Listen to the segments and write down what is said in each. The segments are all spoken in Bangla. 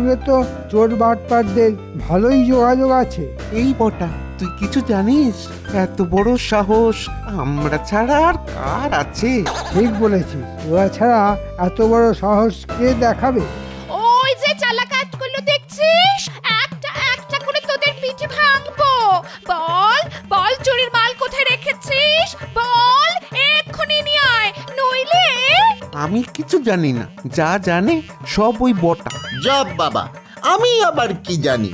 সঙ্গে তো চোর বাটপারদের ভালোই যোগাযোগ আছে। এই বটা, তুই কিছু জানিস? এত বড় সাহস আমরা ছাড়া আর কার আছে? ঠিক বলেছিস, ওরা ছাড়া এত বড় সাহস কে দেখাবে? ওই যে চালা কাজগুলো দেখছিস, একটা একটা করে তোদের পিঠে ভাঙবো। বল বল, চুরির মাল কোথায় রেখেছিস? বল, এক্ষুনি নিয়ে আয়, নইলে। আমি কিছু জানি না, যা জানে সব ওই বটা। জব বাবা, আমি আবার কি জানি?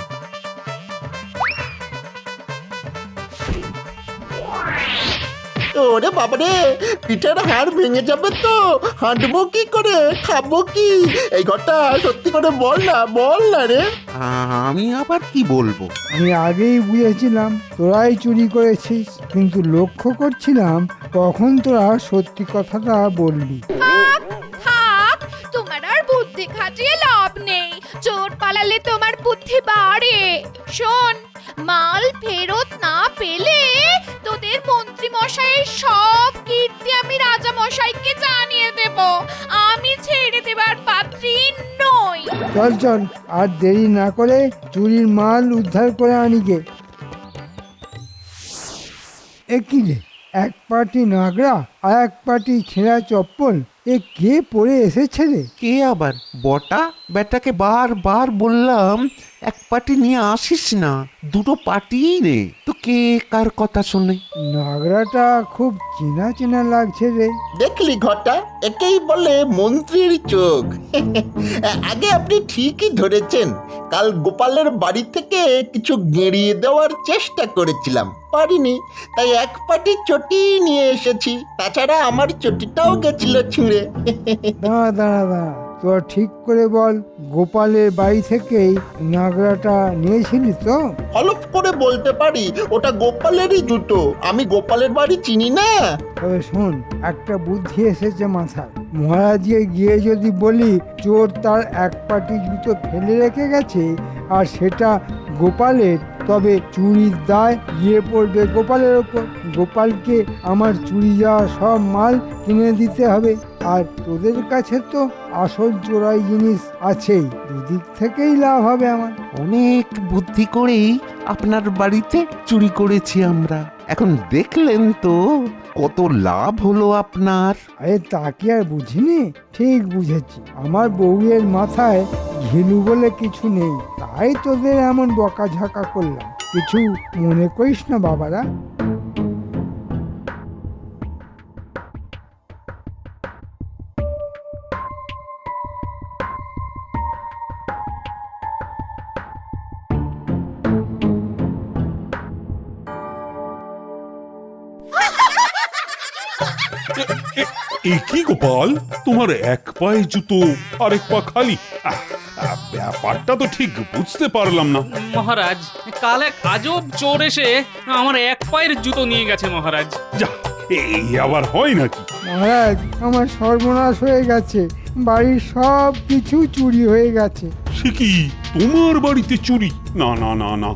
ওরে বাবারে, পিঠের হাড় ভেঙে যাবে তো। হাঁটবো কি করে, খাবো কি? এই ঘরটা সত্যি করে বল না রে। আমি আবার কি বলবো? আমি আগেই বুঝেছিলাম তোরাই চুরি করেছিস, কিন্তু লক্ষ্য করছিলাম কখন তোরা সত্যি কথাটা বলবি। থাক থাক, তোমার আর বুদ্ধি খাটিয়ে লাভ নেই। চোর পালালে তোমার বুদ্ধি বাড়ে। শোন, মাল ফেরত না পেলে তোদের মন্ত্রী মশাইয়ের সব কীর্তি আমি রাজা মশাইকে জানিয়ে দেব। আমি ছেড়ে দেবার পাত্রী নই। চল চল, আর দেরি না করে চুরির মাল উদ্ধার করে আনি গে। একই রে, এক পাটি নাগরা আর এক পাটি ছেঁড়া চপ্পল, এ কে পরে এসেছে রে? কে আবার? বটা? বেটাকে বারবার বললাম এক পাটি নিয়ে আসিস না, দুটো পাটিই নে। তো কে কার কথা শোনে? নাগরাটা খুব চেনা চেনা লাগছে রে। দেখলি ঘরটা, একেই বলে মন্ত্রীর চোখ। আগে আপনি ঠিকই ধরেছেন। কাল গোপালের বাড়ি থেকে কিছু গেঁড়িয়ে দেওয়ার চেষ্টা করেছিলাম, পারিনি, তাই এক পাটি চটি নিয়ে এসেছি। তাছাড়া আমার চটিটাও গেছিল ছিঁড়ে। দাঁড়া দাঁড়া দাঁড়া, তোরা ঠিক করে বল, গোপালের বাড়ি থেকেই নাগরাটা নিয়েছিলি তো? হলপ করে বলতে পারি ওটা গোপালেরই জুতো। আমি গোপালের বাড়ি চিনি না। তবে শোন, একটা বুদ্ধি এসেছে মাথায়। মহারাজকে গিয়ে যদি বলি চোর তার এক পাটি জুতো ফেলে রেখে গেছে আর সেটা গোপালের, তবে চুরির দায় গিয়ে পড়বে গোপালের ওপর। গোপালকে আমার চুরি যাওয়া সব মাল কিনে দিতে হবে, আর তোদের কাছে তো আসল চোরাই জিনিস আছেই। দুদিক থেকেই লাভ হবে আমার। অনেক বুদ্ধি করেই আপনার বাড়িতে চুরি করেছি আমরা। এখন দেখলেন তো কত লাভ হলো আপনার। আরে তা কি আর বুঝিনি? ঠিক বুঝেছি, আমার বউয়ের মাথায় ঘিলু বলে কিছু নেই, তাই তোদের এমন বকাঝকা করলাম। কিছু মনে করিস না বাবারা। কি গোপাল, তোমার এক পায়ে জুতো আর এক পা খালি? ব্যাপারটা তো ঠিক বুঝতে পারলাম না। মহারাজ, কাল এক আজব চোর এসে আমার এক পায়ের জুতো নিয়ে গেছে মহারাজ। যা, এই আবার হয় নাকি? মহারাজ, আমার সর্বনাশ হয়ে গেছে, বাড়ির সব কিছু চুরি হয়ে গেছে। সে কি, তোমার বাড়িতে চুরি? না না না না,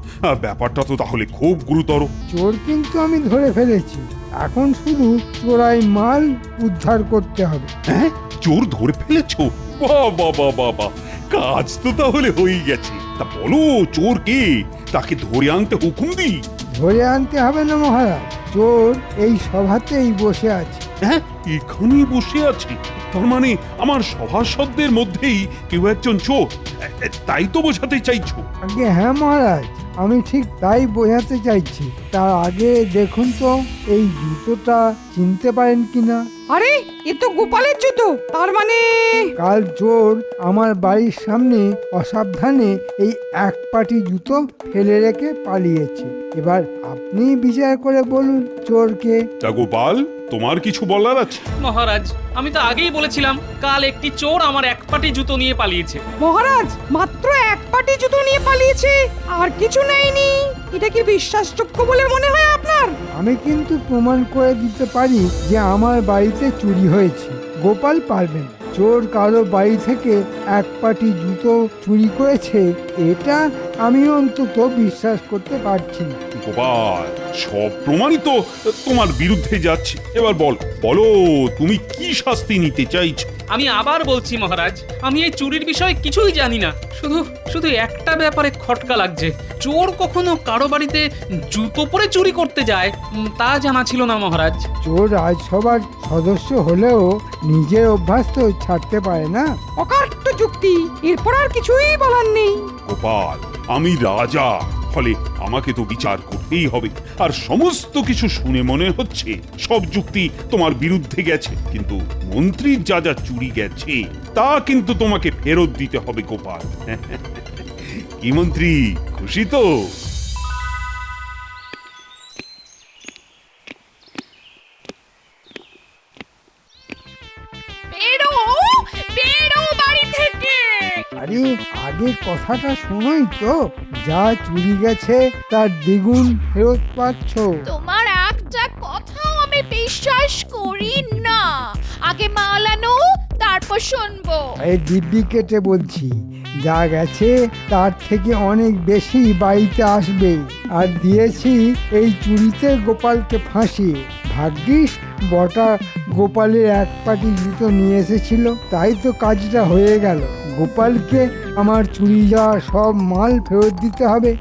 ব্যাপারটা তো তাহলে খুব গুরুতর। চোর কিন্তু আমি ধরে ফেলেছি, এখন শুধু চোরাই মাল উদ্ধার করতে হবে। হ্যাঁ, চোর ধরে ফেলেছো? বাবা বাবা বাবা, কাজ তো তাহলে হয়ে গেছে। তা বলো, চোর কে? তাকে ধরে আনতে হুকুম দিই। ধরে আনতে হবে না মহারাজ, চোর এই সভাতেই বসে আছে। হ্যাঁ, এখানেই বসে আছে? তার মানে আমার সভাসদদের মধ্যেই কেউ একজন চোর, তাই তো বোঝাতে চাইছো? আগে হ্যাঁ মহারাজ, আমি ঠিক তাই বোঝাতে চাইছি। তার আগে দেখুন তো এই জুতোটা চিনতে পারেন কিনা। আরে, এ তো গোপালের জুতো। তার মানে কাল চোর আমার বাড়ির সামনে অসাবধানে এই এক পাটি জুতো ফেলে রেখে পালিয়েছে। এবার আপনি বিচার করে বলুন চোরকে। তা গোপাল, তোমার কিছু বলার আছে? মহারাজ, আমি তো আগেই বলেছিলাম কাল একটি চোর আমার এক পাটি জুতো নিয়ে পালিয়েছে। মহারাজ মাত্র এক পাটি জুতো নিয়ে পালিয়েছে, আর কিছু নেয়নি? এটা কি বিশ্বাসযোগ্য বলে মনে হয় আপনার? আমি কিন্তু প্রমাণ করে দিতে পারি যে আমার বাড়িতে চুরি হয়েছে। গোপাল পারবে না। চোর কারো বাড়ি থেকে এক পাটি জুতো চুরি করেছে, এটা আমি অন্তত বিশ্বাস করতে পারছি না। গোপাল, সব প্রমাণই তো তোমার বিরুদ্ধে যাচ্ছে। এবার বলো তুমি কি শাস্তি নিতে চাইছো? আমি আবার বলছি মহারাজ, আমি এই চুরির বিষয়ে কিছুই জানি না। শুধু একটা ব্যাপারে খটকা লাগছে। চোর কখনো কারো বাড়িতে জুতো পরে চুরি করতে যায় তা জানা ছিল না মহারাজ। চোর রাজসভার সদস্য হলেও নিজের অভ্যাস তো ছাড়তে পারে না। অকাট্য যুক্তি, এরপর আর কিছুই বলার নেই। গোপাল, আমি রাজা, ফলে আমাকে তো বিচার করতেই হবে। আর সমস্ত কিছু শুনে মনে হচ্ছে সব যুক্তি তোমার বিরুদ্ধে গেছে, কিন্তু মন্ত্রীর যা যা চুরি গেছে তা কিন্তু তোমাকে ফেরত দিতে হবে গোপাল। কি মন্ত্রী, খুশি তো? বেরো বেরো বাড়ি থেকে। আরে আগে কথাটা শোনোই তো, যা চুরি গেছে তার দ্বিগুণ ফেরত পাচ্ছ। তোমার একটা কথাও আমি বিশ্বাস করি না। আগে মাল আনো, তারপর শুনবো। এই দিব্যি কেটে বলছি, যা গেছে তার থেকে অনেক বেশি বাড়িতে আসবে। আর দিয়েছি এই চুরিতে গোপালকে ফাঁসিয়ে। ভাগ্যিস বটা গোপালের এক পাটি জুতো নিয়ে এসেছিল, তাই তো কাজটা হয়ে গেল। গোপালকে আমার চুরি যাওয়া সব মাল ফেরত দিতে হবে,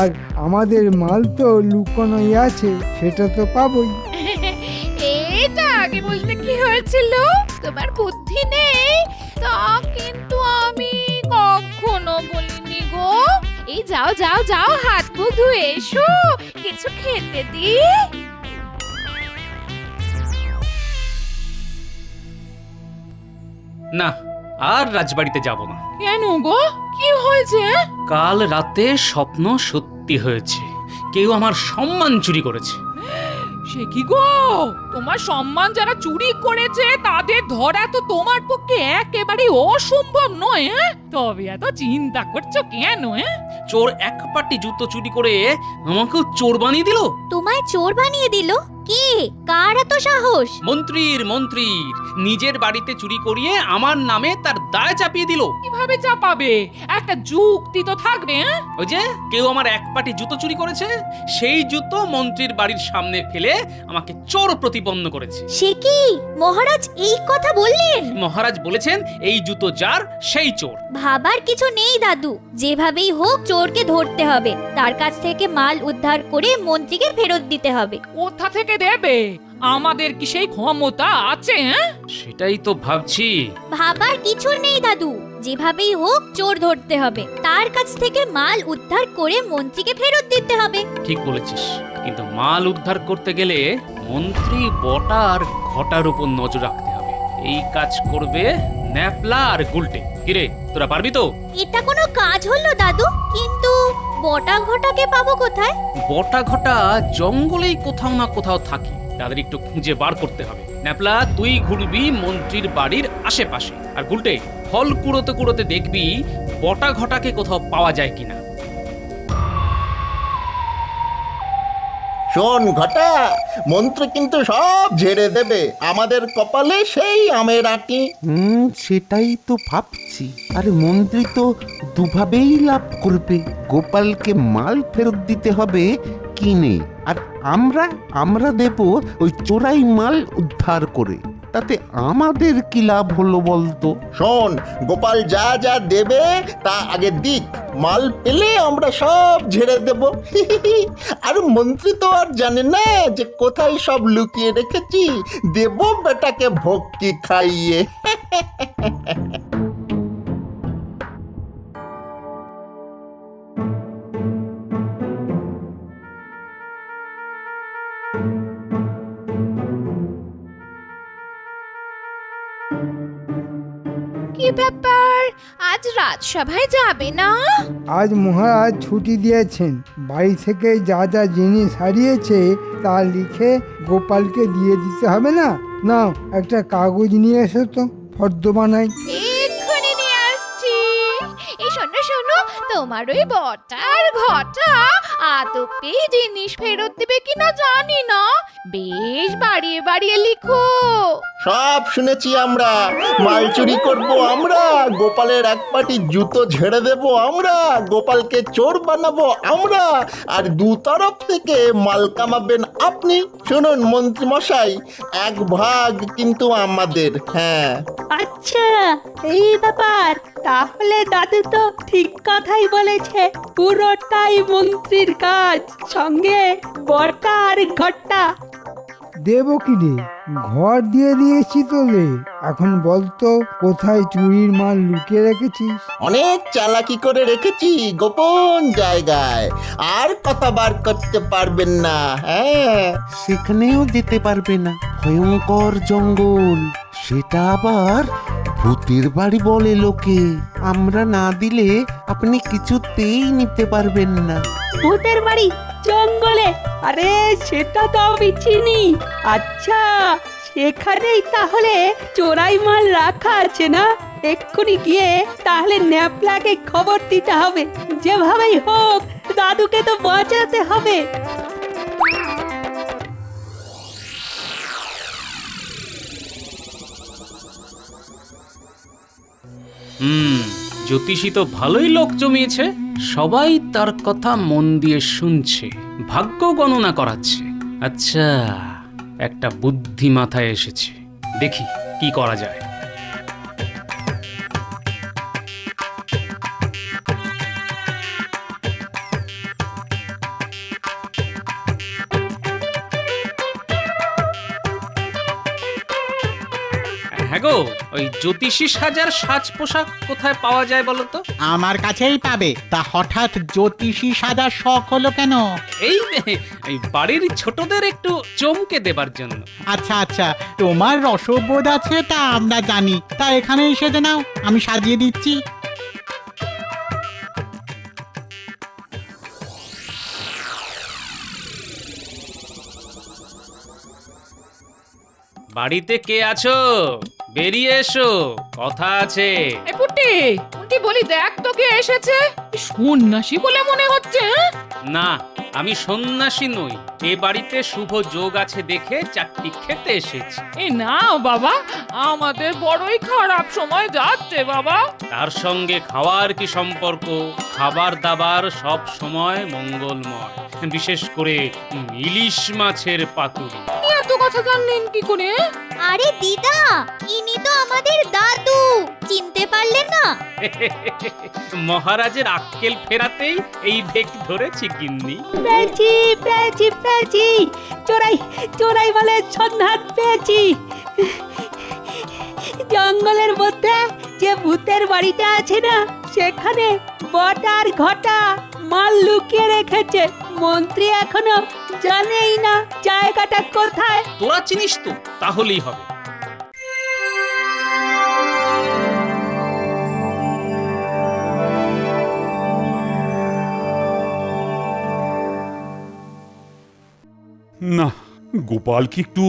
আর আমাদের মাল তো লুকোনোই আছে, সেটা তো পাবোই। এটা আগে বলতে কি হয়েছিল? তোমার বুদ্ধি নেই তা কিন্তু আমি কখনো বলিনি গো। এই যাও যাও যাও, হাত মুখ ধুয়ে এসো, কিছু খেতে দি। না, আর রাজবাড়িতে যাব না। কেন গো, কি হয়েছে? কাল রাতে স্বপ্ন সত্যি হয়েছে, কেউ আমার সম্মান চুরি করেছে। সে কি গো, তোমার সম্মান যারা চুরি করেছে তাদের ধরা তো তোমার পক্ষে একেবারে অসম্ভব নয়। তবে এত চিন্তা করছো কেন? চোর এক পাটি জুতো চুরি করে আমাকেও চোর বানিয়ে দিল। তোমায় চোর বানিয়ে দিল? কে? কার এত সাহস? মন্ত্রীর নিজের বাড়িতে চুরি করিয়ে আমার নামে তার দায় চাপিয়ে দিল। কিভাবে চাপাবে? একটা যুক্তি তো থাকবে। ওই যে কেউ আমার এক পাটি জুতো চুরি করেছে, সেই জুতো মন্ত্রীর বাড়ির সামনে ফেলে আমাকে চোর প্রতিপন্ন করেছে। সে কি মহারাজ এই কথা বললেন? মহারাজ বলেছেন এই জুতো যার সেই চোর। ভাবার কিছু নেই দাদু, যেভাবেই হোক চোরকে ধরতে হবে, তার কাছ থেকে মাল উদ্ধার করে মন্ত্রীকে ফেরত দিতে হবে। কোথা থেকে দেবে? আমাদের কি সেই ক্ষমতা আছে? সেটাই তো ভাবছি। ভাবার কিছু নেই দাদু, যেভাবেই হোক চোর ধরতে হবে, তার কাছ থেকে মাল উদ্ধার করে মন্ত্রীকে ফেরত দিতে হবে। ঠিক বলেছিস, কিন্তু মাল উদ্ধার করতে গেলে মন্ত্রী বটা আর ঘটার উপর নজর রাখতে হবে। এই কাজ করবে ন্যাপলা আর গুলটে। কিরে, তোরা পারবি তো? এটা কোনো কাজ হলো দাদু? কিন্তু বটা ঘটাকে পাবো কোথায়? বটা ঘটা জঙ্গলেই কোথাও না কোথাও থাকে, তাদের একটু খুঁজে বার করতে হবে। ন্যাপলা, তুই ঘুরবি মন্ত্রীর বাড়ির আশেপাশে, আর গুলটে ফল কুড়োতে কুড়োতে দেখবি বটা ঘটাকে কোথাও পাওয়া যায় কিনা। শোন ঘটা, মন্ত্রী কিন্তু সব ঝেড়ে দেবে, আমাদের কপালে সেই আমের আঁটি। সেটাই তো ভাবছি। আরে মন্ত্রী তো দুভাবেই লাভ করবে, গোপালকে মাল ফেরত দিতে হবে কিনে, আর আমরা দেব ওই চোরাই মাল উদ্ধার করে। তাতে আমাদের কি লাভ হলো বলতো? শোন, গোপাল যা যা দেবে তা আগে দিক, মাল পেলে আমরা সব ঝেড়ে দেব। আর মন্ত্রী তো আর জানে না যে কোথায় সব লুকিয়ে রেখেছি, দেব বেটাকে ভক্তি খাইয়ে। কি ব্যাপার, আজ রাজসভায় যাবে না? আজ মহারাজ ছুটি দিয়েছেন, বাড়ি থেকে যা যা জিনিস হারিয়েছে তা লিখে গোপালকে দিয়ে দিতে হবে না? নাও একটা কাগজ নিয়ে এসো তো, ফর্দ বানাই। এক্ষুনি নিয়ে আসছি। এই শোনো শোনো, তোমার ওই বটার ঘটা আদপে জিনিস ফেরত দেবে কিনা জানি না, বেশ বাড়িয়ে বাড়িয়ে লিখো। সব শুনেছি আমরা। মাল চুরি করব আমরা, গোপালের এক পাটি জুতো ঝেড়ে দেব আমরা, গোপালকে চোর বানাবো আমরা, আর দু তরফ থেকে মাল কামাবেন আপনি। শুনুন মন্ত্রী মশাই, এক ভাগ কিন্তু আমাদের। হ্যাঁ, আচ্ছা এই ব্যাপার, তাহলে দাদু তো ঠিক কথাই বলেছে, পুরোটাই মন্ত্রীর কাজ, সঙ্গে বর্তা আর ঘরটা। দেবো কি রে, ঘর দিয়ে দিয়েছি তো রে। এখন বলতো কোথায় চুরির মাল লুকিয়ে রেখেছিস? অনেক চালাকি করে রেখেছি গোপন জায়গায়, আর কথা বার করতে পারবেন না। হ্যাঁ, সেখানেও যেতে পারবে না, ভয়ঙ্কর জঙ্গল। সেটা আবার ভূতের বাড়ি বলে লোকে। আমরা না দিলে আপনি কিছুতেই নিতে পারবেন না। ভূতের বাড়ি জঙ্গলে? আরে সেটা তো আমি চিনি। আচ্ছা সেখানেই তাহলে চোরাই মাল রাখা আছে না? এক্ষুনি গিয়ে তাহলে ন্যাপলাকে খবর দিতে হবে, যেভাবেই হোক দাদুকে তো বাঁচাতে হবে। জ্যোতিষী তো ভালোই লোক জমিয়েছে, সবাই তার কথা মন দিয়ে শুনছে, ভাগ্য গণনা করাচ্ছে। আচ্ছা, একটা বুদ্ধি মাথায় এসেছে, দেখি কি করা যায়। হ্যাঁ গো, ওই জ্যোতিষী সাজার সাজ পোশাক কোথায় পাওয়া যায় বলো তো? আমার কাছেই পাবে। তা হঠাৎ জ্যোতিষী সাজার শখ হলো কেন? এই বাড়ির ছোটদের একটু চমকে দেবার জন্য। আচ্ছা আচ্ছা, তোমার রসবোধ আছে তা আমরা জানি, তা এখানে এসে নাও, আমি সাজিয়ে দিচ্ছি। বাড়িতে কে আছো? বেরিয়ে এসো, কথা আছে। এ পুটি, পুটি বলি দেখ তো কে এসেছে। সন্ন্যাসী বলে মনে হচ্ছে। না, আমি সন্ন্যাসী নই, এ বাড়িতে শুভ যোগ আছে দেখে চাকরি খেতে এসেছি। এ না বাবা, আমাদের বড়ই খারাপ সময় যাচ্ছে বাবা। তার সঙ্গে খাওয়ার কি সম্পর্ক? খাবার দাবার সব সময় মঙ্গলময়, বিশেষ করে ইলিশ মাছের পাতুরি। এত কথা জানলেন কি করে? আরে দিদা, ইনি তো আমাদের দাদু, চিনতে পারলেন না? মহারাজের আক্কেল ফেরাতেই এই ভেক ধরেছি গিন্নি। পেয়েছি পেয়েছি পেয়েছি, চোরাই চোরাই মালের সন্ধান পেয়েছি। জঙ্গলের মধ্যে যে ভূতের বাড়িটা আছে না, সেখানে বটার ঘটা মাল লুকিয়ে রেখেছে। মন্ত্রী এখনো জানেই না জায়গাটা কোথায়। তোরা চিনিস তো, তাহলেই হবে। না, গোপালকে একটু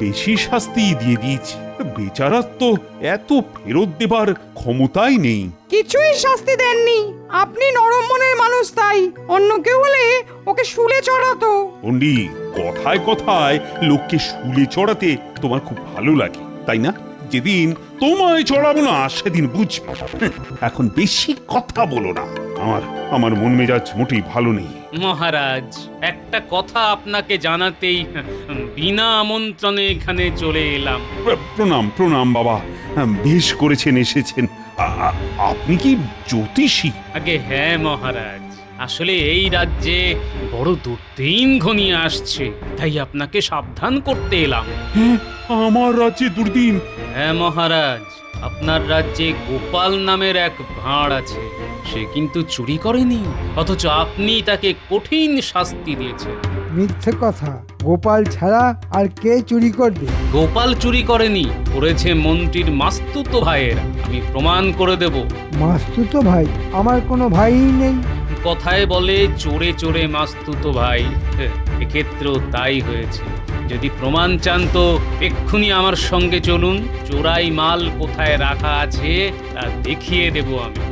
বেশি শাস্তি দিয়ে দিয়েছি। বেচারার তো এত ফেরত দেবার ক্ষমতাই নেই। কিছুই শাস্তি দেননি, আপনি নরম মনের মানুষ, তাই অন্য কেউ হলে ওকে শুলে চড়াতো। পণ্ডিত, কথায় কথায় লোককে শুলে চড়াতে তোমার খুব ভালো লাগে, তাই না? যেদিন তোমায় চড়াবো না সেদিন বুঝবে। এখন বেশি কথা বলো না, আমার মন মেজাজ মোটেই ভালো নেই। মহারাজ, একটা কথা আপনাকে জানাতেই বিনা আমন্ত্রণে এখানে চলে এলাম। প্রণাম প্রণাম বাবা, বেশ করেছেন এসেছেন। আপনি কি জ্যোতিষী? আগে হ্যাঁ মহারাজ, আসলে এই রাজ্যে বড় দুর্দিন ঘনিয়ে আসছে, তাই আপনাকে সাবধান করতে এলাম। আমার রাজ্যে দুর্দিন? হ্যাঁ মহারাজ, আপনার রাজ্যে গোপাল নামের এক ভাঁড় আছে। সে কিন্তু চুরি করেনি, অথচ আপনি তাকে কঠিন শাস্তি দিয়েছেন। মিথ্যে কথা, গোপাল ছাড়া আর কে চুরি করবে? গোপাল চুরি করেনি, করেছে মন্ত্রীর মাস্তুতো ভাইয়ের। আমি প্রমাণ করে দেব। মাস্তুতো ভাই? আমার কোনো ভাইই নেই। কথায় বলে চোরে চোরে মাস্তুতো ভাই, এক্ষেত্রেও তাই হয়েছে। যদি প্রমাণ চান তো এক্ষুনি আমার সঙ্গে চলুন, চোরাই মাল কোথায় রাখা আছে তা দেখিয়ে দেব আমি।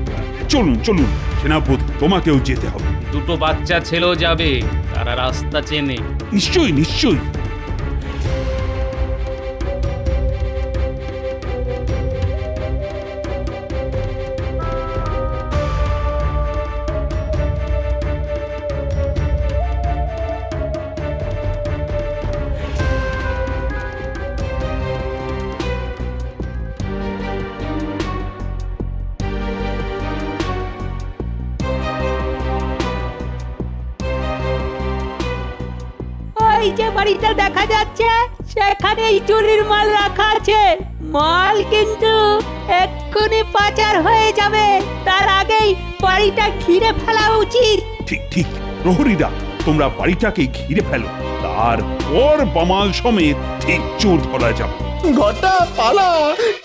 চলুন চলুন সেনাপতি, তোমাকেও যেতে হবে। দুটো বাচ্চা ছেলেও যাবে, তারা রাস্তা চেনে। নিশ্চয়ই নিশ্চয়ই। ওই যে বাড়িটা দেখা যাচ্ছে সেখানেই চুরির মাল রাখা আছে। মাল কিন্তু এক্ষুনি পাচার হয়ে যাবে, তার আগেই বাড়িটা ঘিরে ফেলা উচিত। ঠিক ঠিক, প্রহরীরা তোমরা বাড়িটাকে ঘিরে ফেলো, তারপর বামাল সমেত ঠিক চোর ধরা যাবে। ঘটা পালা,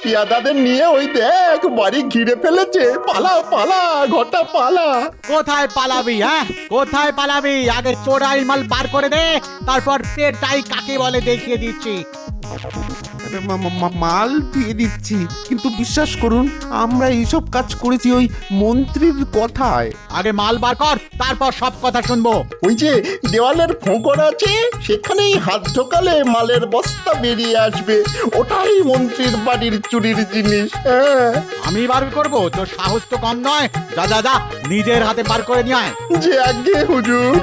ইয়াদাদের নিয়ে ওই দেখ বাড়ি ঘিরে ফেলেছে। পালা পালা ঘটা পালা। কোথায় পালাবি? হ্যাঁ, কোথায় পালাবি? আগে চোরাই মাল বার করে দে, তারপর পেটাই কাকে বলে দেখিয়ে দিচ্ছি। আরে মাল দিয়ে দিচ্ছি, কিন্তু বিশ্বাস করুন আমরা এইসব কাজ করেছি ওই মন্ত্রীর কথায়। আগে মাল বার কর, তারপর সব কথা শুনবো। ওই যে দেওয়ালের ফোঁকর আছে, সেখানেই হাত ঢোকালে মালের বস্তা বেরিয়ে আসবে। ওটাই মন্ত্রীর বাড়ির চুরির জিনিস। হ্যাঁ, আমি বার করবো? তোর সাহস তো কম নয়। যা যা যা, নিজের হাতে বার করে নিয়ে আয়। যে আগে হুজুর।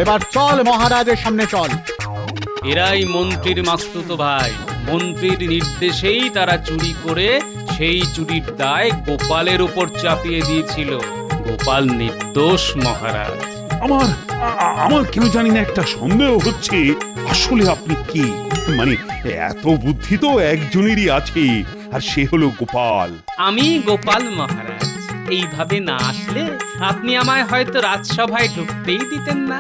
এবার চল মহারাজের সামনে চল। এরাই মন্ত্রীর মাস্তুতো ভাই। মন্ত্রীর নির্দেশেই তারা চুরি করে সেই চুরির দায় গোপালের উপর চাপিয়ে দিয়েছিল। গোপাল নির্দোষ মহারাজ। আমার কেউ জানি না একটা সন্দেহ হচ্ছে, আসলে আপনি কি? মানে এত বুদ্ধি তো একজনেরই আছে, আর সে হলো গোপাল। আমি গোপাল মহারাজ। এইভাবে না আসলে আপনি আমায় হয়তো রাজসভায় ঢুকতেই দিতেন না।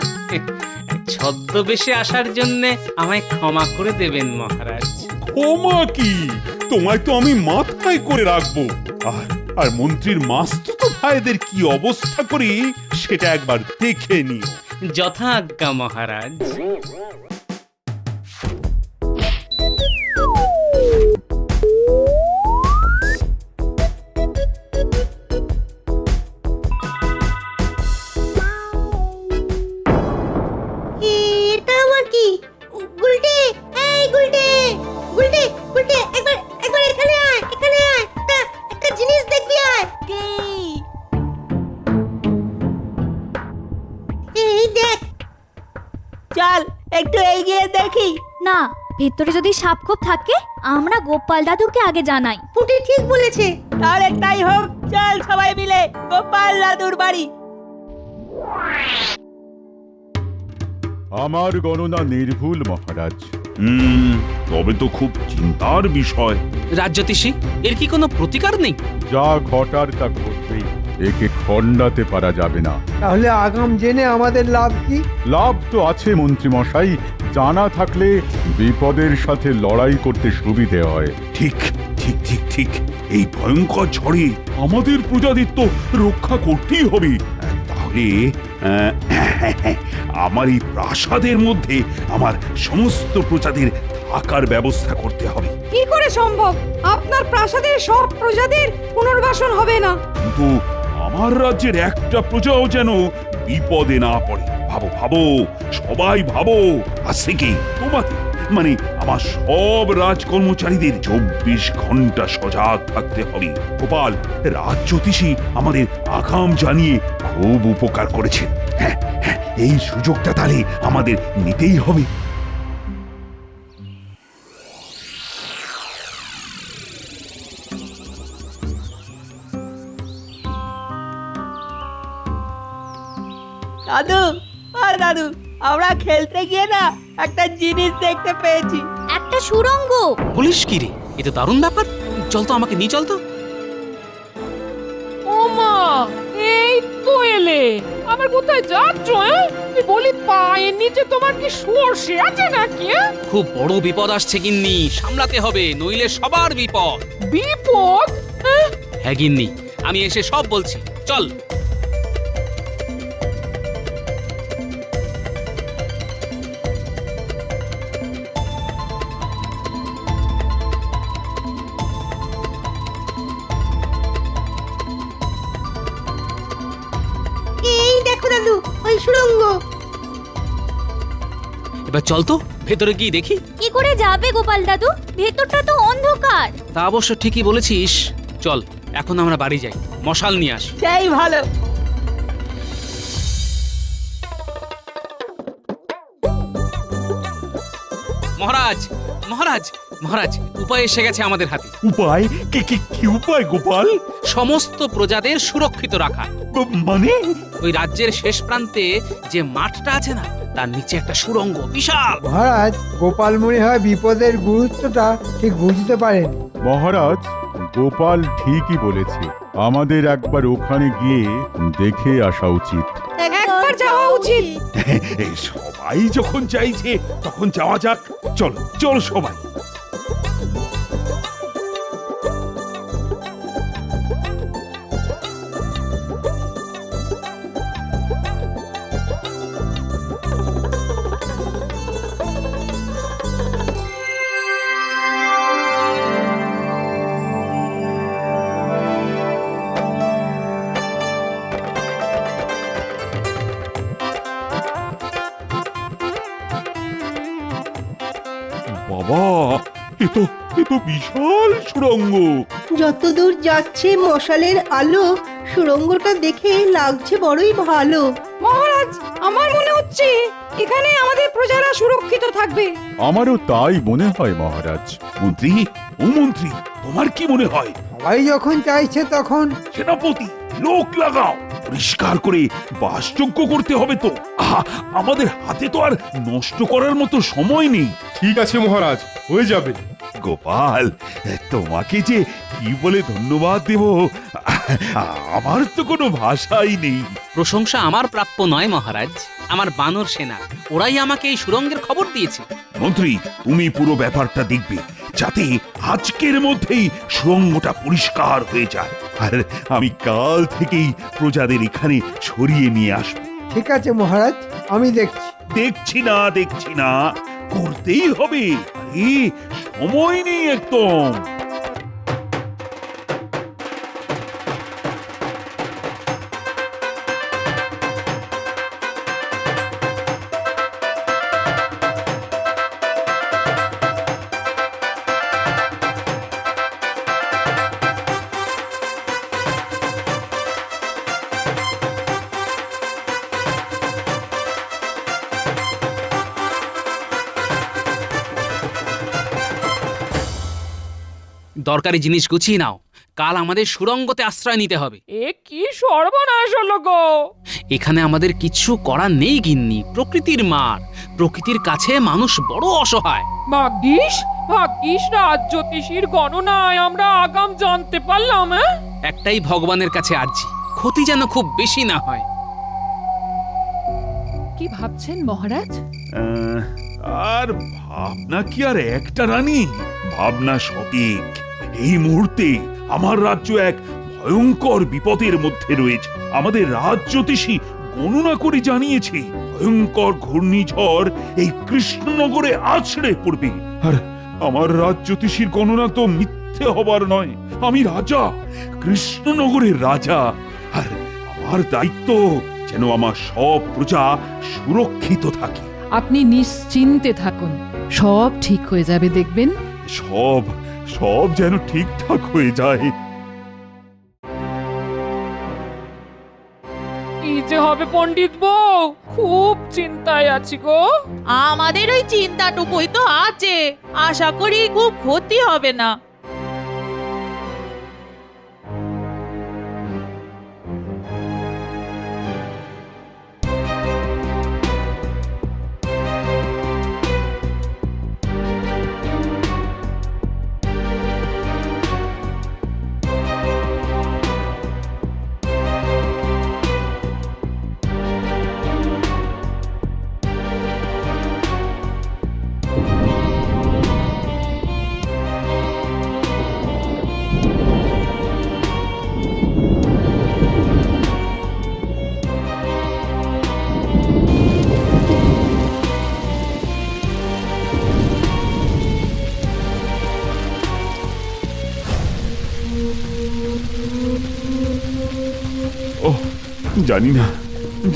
ছদ্মবেশে আসার জন্য আমায় ক্ষমা করে দেবেন মহারাজ। ক্ষমা কি? তোমায় তো আমি মাথায় করে রাখবো। আর মন্ত্রীর মাস্তুতো ভাইদের কি অবস্থা করি সেটা একবার দেখে নিও। যথা আজ্ঞা মহারাজ। এটা আমার কি? গুলটে, এই গুলটে, গুলটে, গুলটে, একবার একবার এখানে আয়, এখানে আয়। একটা জিনিস দেখবি আয়। এই দেখ। চল একটু এগিয়ে দেখি। না, ভেতরে যদি সাপ খোপ থাকে আমরা গোপাল দাদুকে আগে জানাই। পুটি ঠিক বলেছে। তাহলে তাই হোক, চল সবাই মিলে গোপাল দাদুর বাড়ি। আমার গণনা নির্ভুল মহারাজ। তবে তো খুব চিন্তার বিষয়। রাজ্যতীষী, এর কি কোনো প্রতিকার নেই? যা ঘটার তা ঘটবেই, একে খণ্ডাতে পারা যাবে না। তাহলে আগাম জেনে আমাদের লাভ কি? লাভ তো আছে মন্ত্রী মশাই, জানা থাকলে বিপদের সাথে লড়াই করতে সুবিধে হয়। ঠিক ঠিক ঠিক ঠিক, এই ভয়ঙ্কর ঝড়ে আমাদের প্রজাদের তো রক্ষা করতেই হবে। তাহলে আমার এই প্রাসাদের মধ্যে আমার সমস্ত প্রজাদের থাকার ব্যবস্থা করতে হবে। কি করে সম্ভব? আপনার প্রাসাদের সব প্রজাদের পুনর্বাসন হবে না। কিন্তু আমার রাজ্যের একটা প্রজাও যেন বিপদে না পড়ে। ভাবো ভাবো, সবাই ভাবো। আজ থেকে তোমাদের মানে আমার সব রাজকর্মচারীদের 24 ঘন্টা সজাগ থাকতে হবে। গোপাল রাজ্যতীষী আমাদের আগাম জানিয়ে খুব উপকার করেছেন। হ্যাঁ হ্যাঁ, এই সুযোগটা তাহলে আমাদের নিতেই হবে। দাদু, আর দাদু, আমরা খেলতে গিয়ে না একটা জিনিস দেখতে পেয়েছি। একটা সুড়ঙ্গ। বলিস কি রে, এ তো দারুণ ব্যাপার। চল তো, আমাকে নিয়ে চল তো। ও মা, এই তো এলে। আবার কোথায় যাচ্ছ? বলি পায়ের নিচে তোমার কি সর্ষে আছে নাকি? খুব বড় বিপদ আসছে গিন্নি, সামলাতে হবে, নইলে সবার বিপদ। বিপদ? হ্যাঁ গিন্নি, আমি এসে সব বলছি, চল। এবার চল তো ভেতরে গিয়ে দেখি। কি করে যাবে গোপাল দাদু? ভেতরটা তো অন্ধকার। তা অবশ্য ঠিকই বলেছিস। চল এখন আমরা বাড়ি যাই, মশাল নিয়ে আসি। সেই ভালো। মহারাজ মহারাজ মহারাজ, উপায় এসে গেছে আমাদের হাতে। উপায়? কি উপায় গোপাল? সমস্ত প্রজাদের সুরক্ষিত রাখা। মানে? ওই রাজ্যের শেষ প্রান্তে যে মাঠটা আছে না, তার নিচে একটা সুড়ঙ্গ বিশাল। মহারাজ, গোপাল মনে হয় বিপদের গুরুত্বটা ঠিক বুঝতে পারেন। মহারাজ, গোপাল ঠিকই বলেছে, আমাদের একবার ওখানে গিয়ে দেখে আসা উচিত। একবার যাওয়া উচিত। সবাই যখন চাইছে তখন যাওয়া যাক। চলো চল সবাই। বাবা, এ তো বিশাল সুড়ঙ্গ। যতদূর যাচ্ছে মশালের আলো, সুড়ঙ্গটা দেখে লাগছে বড়ই ভালো। মহারাজ, আমার মনে হচ্ছে এখানে আমাদের প্রজারা সুরক্ষিত থাকবে। আমারও তাই মনে হয় মহারাজ। মন্ত্রী, ও মন্ত্রী, তোমার কি মনে হয়? সবাই যখন চাইছে তখন সেনাপতি, লোক লাগাও, পরিষ্কার করে বাসযোগ্য করতে হবে তো। আমাদের হাতে তো আর নষ্ট করার মতো সময় নেই। ঠিক আছে মহারাজ, হয়ে যাবে। গোপাল, তোমাকে যে কি বলে ধন্যবাদ দেব, আমার তো কোনো ভাষাই নেই। প্রশংসা আমার প্রাপ্য নয় মহারাজ, আমার বানর সেনা, ওরাই আমাকে এই সুড়ঙ্গের খবর দিয়েছে। মন্ত্রী, তুমি পুরো ব্যাপারটা দেখবে, যাতে আজকের মধ্যেই সুড়ঙ্গটা পরিষ্কার হয়ে যায়। আর আমি কাল থেকেই প্রজাদের এখানে সরিয়ে নিয়ে আসবো। ঠিক আছে মহারাজ, আমি দেখছি। দেখছি না, করতেই হবে। আরে সময় নেই একদম। দরকারি জিনিস গুছিয়ে নাও, কাল আমাদের সুড়ঙ্গতে আশ্রয় নিতে হবে। এ কি সর্বনাশ হলো গো! এখানে আমাদের কিছু করার নেই গিন্নি, প্রকৃতির মার। প্রকৃতির কাছে মানুষ বড় অসহায়। ভাগ্যিস রাজ জ্যোতিষীর গণনায় আমরা আগাম জানতে পারলাম। একটাই ভগবানের কাছে আর্জি, ক্ষতি যেন খুব বেশি না হয়। কি ভাবছেন মহারাজ? আর ভাবনা কি আর একটা রানী? ভাবনা সঠিক। এই মুহূর্তে আমার রাজ্য এক ভয়ঙ্কর বিপদের মধ্যে রয়েছে। আমাদের রাজ্য জ্যোতিষী গণনা করে জানিয়েছে, ভয়ঙ্কর ঘূর্ণিঝড় এই কৃষ্ণনগরে আছড়ে পড়বে। আর আমার রাজ্য জ্যোতিষীর গণনা তো মিথ্যে হবার নয়। আমি রাজা, কৃষ্ণনগরের রাজা, আর আমার দায়িত্ব যেন আমার সব প্রজা সুরক্ষিত থাকে। আপনি নিশ্চিন্তে থাকুন, সব ঠিক হয়ে যাবে দেখবেন। সব যেন ঠিকঠাক হয়ে যায়। কি যে হবে পণ্ডিত বউ, খুব চিন্তায় আছি গো। আমাদের ওই চিন্তাটুকুই তো আছে, আশা করি খুব ক্ষতি হবে না।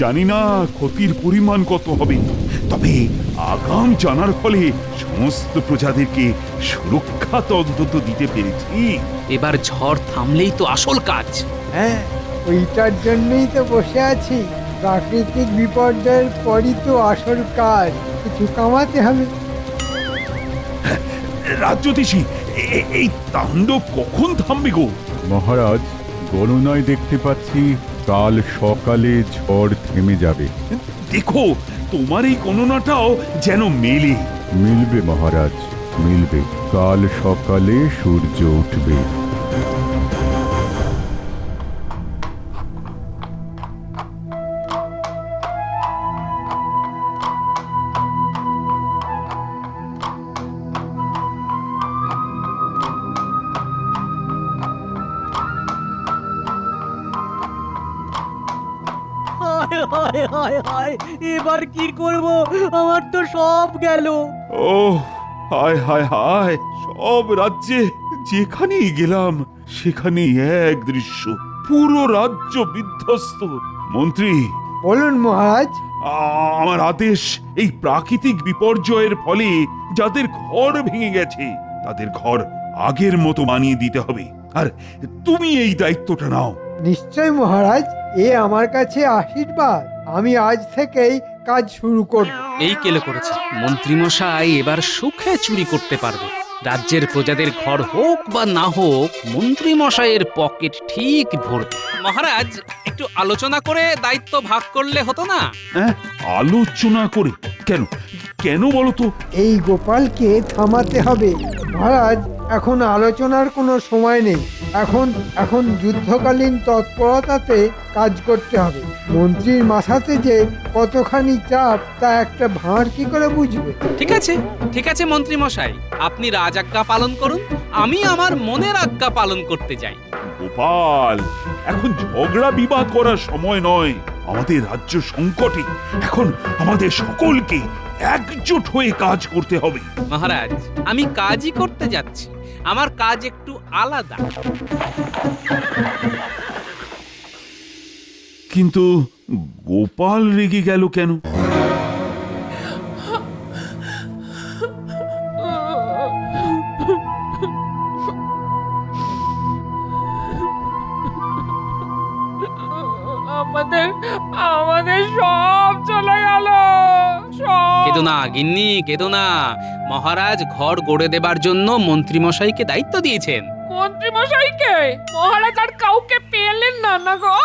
জানি না ক্ষতির পরিমাণ কত হবে, তবে আগাম জানার ফলে সমস্ত প্রজাদেরকে সুরক্ষা তো অন্তত দিতে পেরেছি। এবার ঝড় থামলেই তো আসল কাজ। হ্যাঁ, ওইটার জন্যই তো বসে আছি। প্রাকৃতিক বিপর্যয়ের পরই তো আসল কাজ, কিছু কামাতে হবে। রাজ্যতীশী, এই তাণ্ডব কখন থামবে গো? মহারাজ, গণনায় দেখতে পাচ্ছি কাল সকালে ঝড় থেমে যাবে। দেখো, তোমার এই গণনাটাও যেন মেলে। মিলবে মহারাজ, মিলবে। কাল সকালে সূর্য উঠবে। এবার কি করব? আমার তো সব গেল। ও হায় হায় হায়, সব রাজ্যে যেখানেই গেলাম সেখানেই এক দৃশ্য, পুরো রাজ্য বিধ্বস্ত। মন্ত্রী, বলুন মহারাজ। আমার আদেশ, এই প্রাকৃতিক বিপর্যয়ের ফলে যাদের ঘর ভেঙে গেছে তাদের ঘর আগের মতো বানিয়ে দিতে হবে। আর তুমি এই দায়িত্বটা নাও। নিশ্চয় মহারাজ, এ আমার কাছে আশীর্বাদ। আমি আজ থেকেই কাজ শুরু করব। এই কেলে করেছে, মন্ত্রীমশাই এবার সুখে চুরি করতে পারবে। রাজ্যের প্রজাদের ঘর হোক বা না হোক, মন্ত্রীমশাইয়ের পকেট ঠিক ভরবে। মহারাজ, একটু আলোচনা করে দায়িত্ব ভাগ করলে হতো না? হ্যাঁ, আলোচনা করে? কেন কেন বলো তো? এই গোপালকে থামাতে হবে মহারাজ। এখন আলোচনার কোনো সময় নেই। এখন যুদ্ধকালীন তৎপরতাতে কাজ করতে হবে। মন্ত্রীর মাথাতে যে কতখানি চাপ তা একটা ভাঁড় কি করে বুঝবে? ঠিক আছে মন্ত্রীমশাই, আপনি রাজআজ্ঞা পালন করুন, আমি আমার মনের আজ্ঞা পালন করতে যাই। গোপাল, এখন ঝগড়া বিবাদ করার সময় নয়। আমাদের রাজ্য সংকটে, এখন আমাদের সকলকে একজোট হয়ে কাজ করতে হবে। মহারাজ, আমি কাজই করতে যাচ্ছি, আমার কাজ একটু আলাদা। কিন্তু গোপাল রেগে গেল কেন? আমাদের সব চলে গেল। কেদো না গিন্নি, কেদো না। মহারাজ ঘর গড়ে দেবার জন্য মন্ত্রীমশাইকে দায়িত্ব দিয়েছেন। মন্ত্রীমশাইকে? মহারাজ আর কাউকে পেলেন না না গো?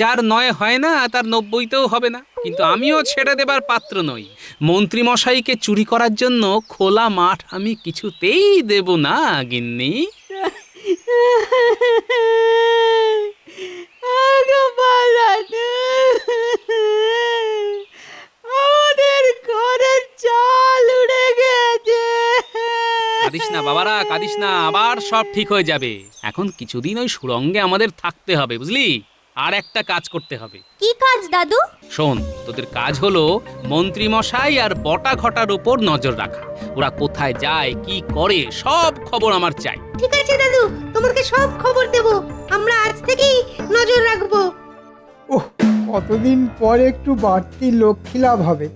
যার 9 হয় না তার 90তেও হবে না। কিন্তু আমিও ছেড়ে দেবার পাত্র নই। মন্ত্রীমশাইকে চুরি করার জন্য খোলা মাঠ আমি কিছুতেই দেব না গিন্নি। আমাদের ঘরের চাল উড়ে গেছে। কাঁদিস না বাবারা, কাঁদিস না, আবার সব ঠিক হয়ে যাবে। এখন কিছুদিন ওই সুরঙ্গে আমাদের থাকতে হবে, বুঝলি? আর একটা কাজ করতে হবে। কি কাজ দাদু? শোন, তোদের কাজ হলো মন্ত্রীমশাই আর বটা ঘটার উপর নজর রাখা। ওরা কোথায় যায়, কি করে, সব খবর আমার চাই। ঠিক আছে দাদু, তোমাকে সব খবর দেব। আমরা আজ থেকেই নজর রাখবো। ওহ, কতদিন পর একটু বাড়তি লক্ষ্মী লাভ হবে।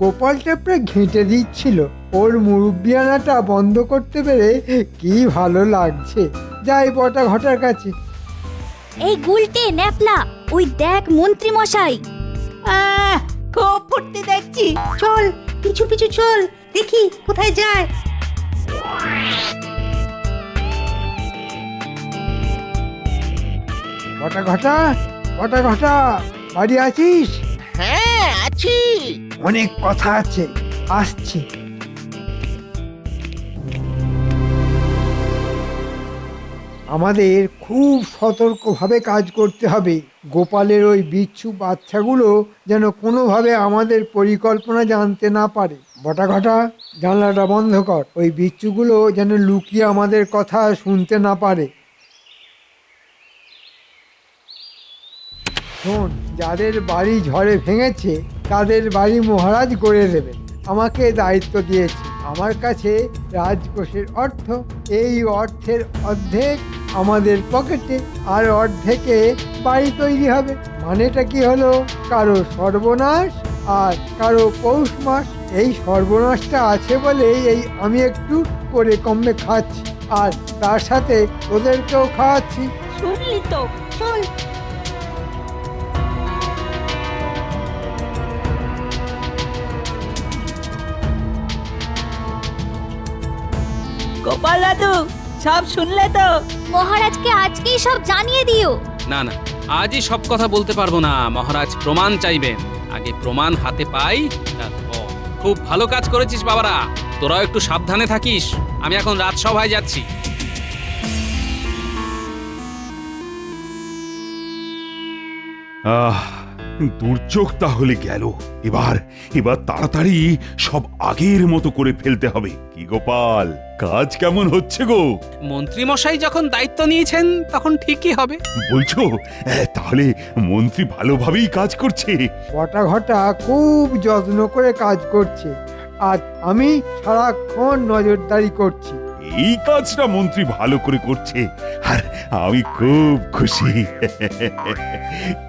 গোপালটা প্রায় ঘেঁটে দিচ্ছিল। ওর মুরব্বিয়ানাটা বন্ধ করতে পেরে কি ভালো লাগছে। যাই বটা ঘটার কাছে। এই গুলটে ন্যাপলা, ওই দেখ মন্ত্রী মশাই। খুব ফুটতে দেখছি। চল, পিছু পিছু চল, দেখি কোথায় যায়। বটা ঘটা, বটা ঘটা, বাড়ি আছিস? হ্যাঁ, আছি। অনেক কথা আছে, আসছি। আমাদের খুব সতর্কভাবে কাজ করতে হবে। গোপালের ওই বিচ্ছু বাচ্চাগুলো যেন কোনোভাবে আমাদের পরিকল্পনা জানতে না পারে। বটা ঘটা, জানলাটা বন্ধ কর। ওই বিচ্ছুগুলো যেন লুকিয়ে আমাদের কথা শুনতে না পারে। শোন, যাদের বাড়ি ঝড়ে ভেঙেছে তাদের বাড়ি মহারাজ গড়ে দেবেন। আমাকে দায়িত্ব দিয়েছে। আমার কাছে রাজকোষের অর্থ, এই অর্থের অর্ধেক আমাদের পকেটে, আর অর্ধেকে বাড়ি তৈরি হবে। মানেটা কি হলো? কারো সর্বনাশ আর কারো পৌষ মাস, এই সর্বনাশটা আছে বলেই এই আমি একটু করে কমে খাচ্ছি, আর তার সাথে ওদেরকেও খাওয়াচ্ছি। শুনলি তো, শোন। গোপাল দাদু, সব শুনলে তো? মহারাজকে আজকেই সব জানিয়ে দিও। না না, আজই সব কথা বলতে পারবো না, মহারাজ প্রমাণ চাইবেন। আগে প্রমাণ হাতে পাই তারপর। খুব ভালো কাজ করেছিস বাবারা, তোরাও একটু সাবধানে থাকিস। আমি এখন রাজসভায় যাচ্ছি। দুর্যোগ তাহলে গেল। এবার এবার তাড়াতাড়ি সব আগের মতো করে ফেলতে হবে। কি গোপাল, কাজ কেমন হচ্ছে গো? মন্ত্রী মশাই যখন দায়িত্ব নিয়েছেন তখন ঠিকই হবে। বলছো তাহলে মন্ত্রী ভালোভাবেই কাজ করছে? ঘটা ঘটা খুব যত্ন করে কাজ করছে, আর আমি সারাক্ষণ নজরদারি করছি। এই কাজটা মন্ত্রী ভালো করে করছে, আর আমি খুব খুশি।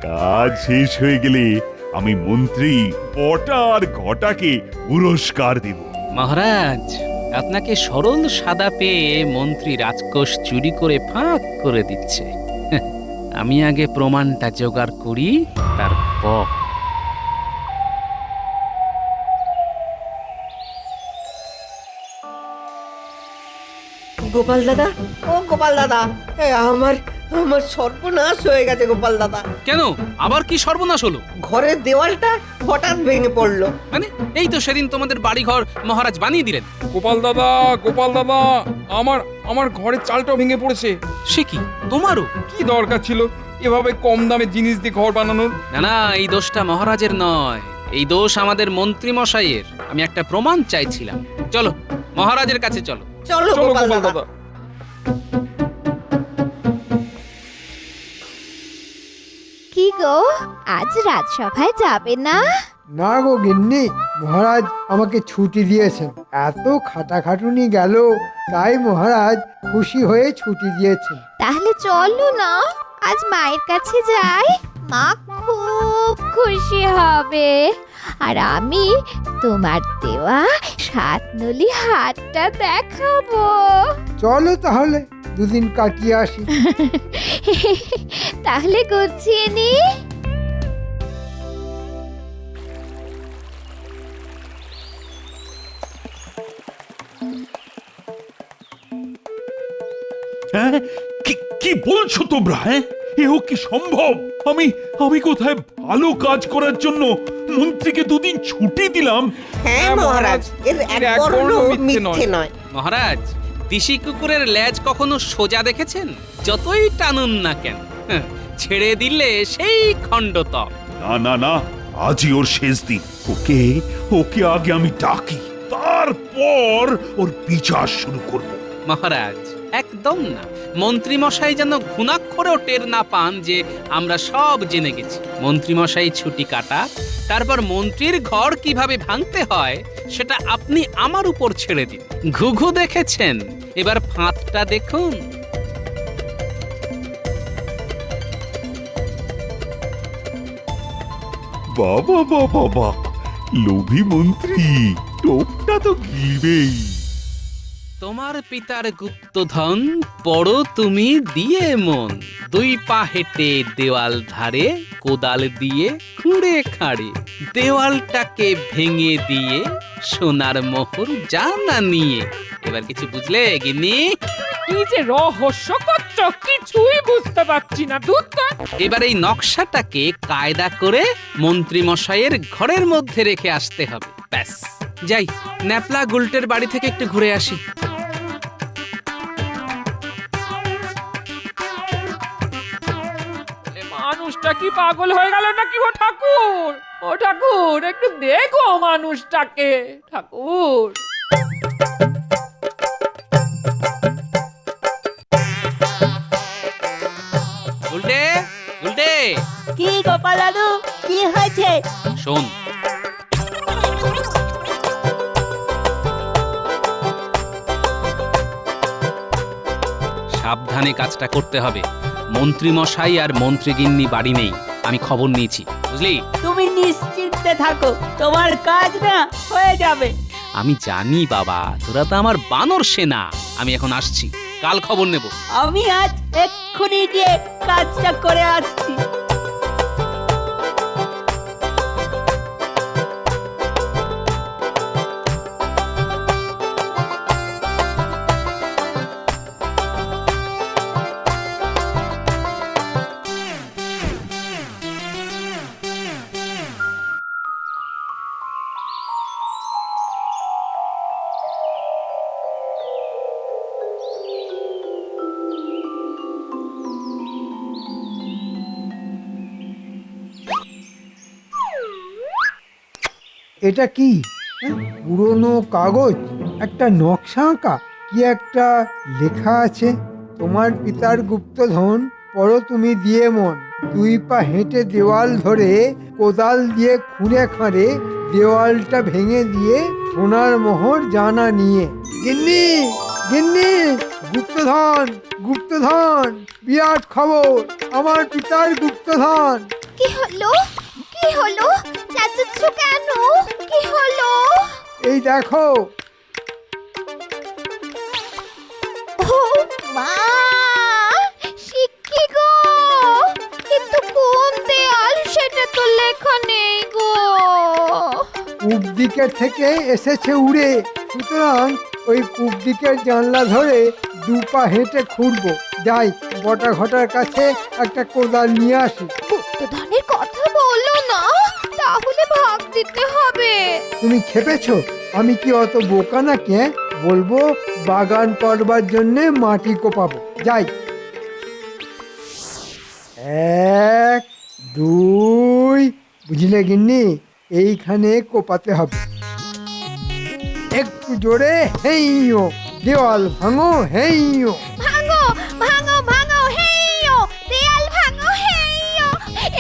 কাজ শেষ হয়ে গেলে আমি মন্ত্রী পটা আর ঘটাকে পুরস্কার দেব। মহারাজ, আপনাকে সরল সাদা পেয়ে মন্ত্রী রাজকোষ চুরি করে ফাঁক করে দিচ্ছে। আমি আগে প্রমাণটা জোগাড় করি, তারপর। গোপাল দাদা, ও গোপাল দাদা, আমার আমার সর্বনাশ হয়ে গেছে গোপাল দাদা। কেন, আবার কি সর্বনাশ হলো? ঘরের দেওয়ালটা হঠাৎ ভেঙে পড়লো। মানে এই তো সেদিন তোমাদের বাড়িঘর মহারাজ বানিয়ে দিলেন। গোপাল দাদা, গোপাল দাদা, আমার আমার ঘরের চালটাও ভেঙে পড়েছে। সে কি, তোমারও? কি দরকার ছিল এভাবে কম দামে জিনিস দিয়ে ঘর বানানোর? না না, এই দোষটা মহারাজের নয়, এই দোষ আমাদের মন্ত্রী মশাইয়ের। আমি একটা প্রমাণ চাইছিলাম। চলো মহারাজের কাছে চলো। চলো গোপাল দাদা। কি গো, আজ রাজসভায় যাবে না? না গো গিন্নি, মহারাজ আমাকে ছুটি দিয়েছেন। এত খাটাখাটুনি গেল, তাই মহারাজ খুশি হয়ে ছুটি দিয়েছেন। তাহলে চলো না, আজ মায়ের কাছে যাই। মা খুব খুশি হবে, আর আমি তোমার দেওয়া 7 নলি হাতটা দেখাবো। চলো তাহলে দুদিন কাটিয়ে আসি। তাহলে গুছিয়ে নি। হ্যাঁ, কি বলছো তোমরা? হ্যাঁ, এও কি সম্ভব? আমি আমি কোথায় ভালো কাজ করার জন্য মন্ত্রীকে দুদিন ছুটি দিলাম? হ্যাঁ মহারাজ, এর এক বর্ণ মিথ্যে নয়। মহারাজ, দিশি কুকুরের লেজ কখনো সোজা দেখেছেন? যতই টানুন না কেন, ছেড়ে দিলে সেই খণ্ডতপ। না না না, আজই ওর শেষ দিন। ওকে ওকে আগে আমি ডাকি, তারপর ওর বিচার শুরু করব। মহারাজ, একদম না। মন্ত্রী মশাই যেন ঘুণাক্ষরেও টের না পান যে আমরা সব জেনে গেছি। মন্ত্রী মশাই ছুটি কাটা, তারপর মন্ত্রীর ঘর কিভাবে ভাঙতে হয় সেটা আপনি আমার উপর ছেড়ে দিন। ঘুঘু দেখেছেন, এবার ফাঁদটা দেখুন। বাবা বাবা বাবা, লোভী মন্ত্রী, টোপটা তো গিলবেই। তোমার পিতার গুপ্তধন পড়ো তুমি দিয়ে মন। 2 পা হেঁটে দেওয়াল ধারে, কোদাল দিয়ে খুঁড়ে খাড়ে, দেওয়ালটাকে ভেঙে দিয়ে সোনার মোহর জানা নিয়ে। এবার কিছু বুঝলে গিন্নি? কি যে রহস্য করছ, কিছুই বুঝতে পারছি না। এবার এই নকশাটাকে কায়দা করে মন্ত্রী মশাইয়ের ঘরের মধ্যে রেখে আসতে হবে। ব্যাস। যাই, ন্যাপলা গুলটের বাড়ি থেকে একটু ঘুরে আসি। মানুষটা কি পাগল হয়ে গেল নাকি? ও ঠাকুর, ও ঠাকুর, একটু দেখো মানুষটাকে। ঠাকুর, গুলটে, গুলটে। কি গোপাল দাদু, কি হয়েছে? শোন, সাবধানে কাজটা করতে হবে। মন্ত্রী মশাই আর মন্ত্রীগিন্নি বাড়ি নেই, আমি খবর নিয়েছি। বুঝলি? তুমি নিশ্চিন্তে থাকো, তোমার কাজ না হয়ে যাবে। আমি জানি বাবা, তোরা তো আমার বানর সেনা। আমি এখন আসছি, কাল খবর নেব। আমি আজ এক্ষুনি গিয়ে কাজটা করে আসছি। এটা কি? পুরনো কাগজ, একটা নকশা আঁকা, কি একটা লেখা আছে। তোমার পিতার গুপ্তধন পড়ো তুমি দিয়ে মন, 2 পা হেঁটে দেওয়াল ধরে কোদাল দিয়ে খুঁড়ে খাঁড়ে দেওয়ালটা ভেঙে দিয়ে সোনার মোহর জানা নিয়ে। গিন্নি, গিন্নি, গুপ্তধন, গুপ্তধন, বিরাট খবর, আমার পিতার গুপ্তধন। কি হলো? কি হলো? চেঁচাচ্ছ কেন? কি হলো? এই দেখো। ও মা, শিক্ষি গো, কিন্তু কোন দেয়াল সেটা তো লেখা নেই গো। পূব দিকের থেকে এসেছে উড়ে, সুতরাং ওই পূব দিকের জানলা ধরে 2 পা হেঁটে খুঁড়বো। যাই, বটা ঘটার কাছে একটা কোদাল নিয়ে আসি। গুপ্তধনের কথা বলো না, তাহলে ভাগ দিতে হবে। তুমি খেপেছো? আমি কি অত বোকা নাকি? বলবো বাগান করবার জন্য মাটি কোপাবো। যাই, 1 2, বুঝলে গিন্নি, এইখানে কোপাতে হবে। একটু জোরে, হেইও, দেওয়াল ভাঙো, হেইও। ভাঙো, ভাঙো, ভাঙো, হেইও, দেয়াল ভাঙো, হেইও।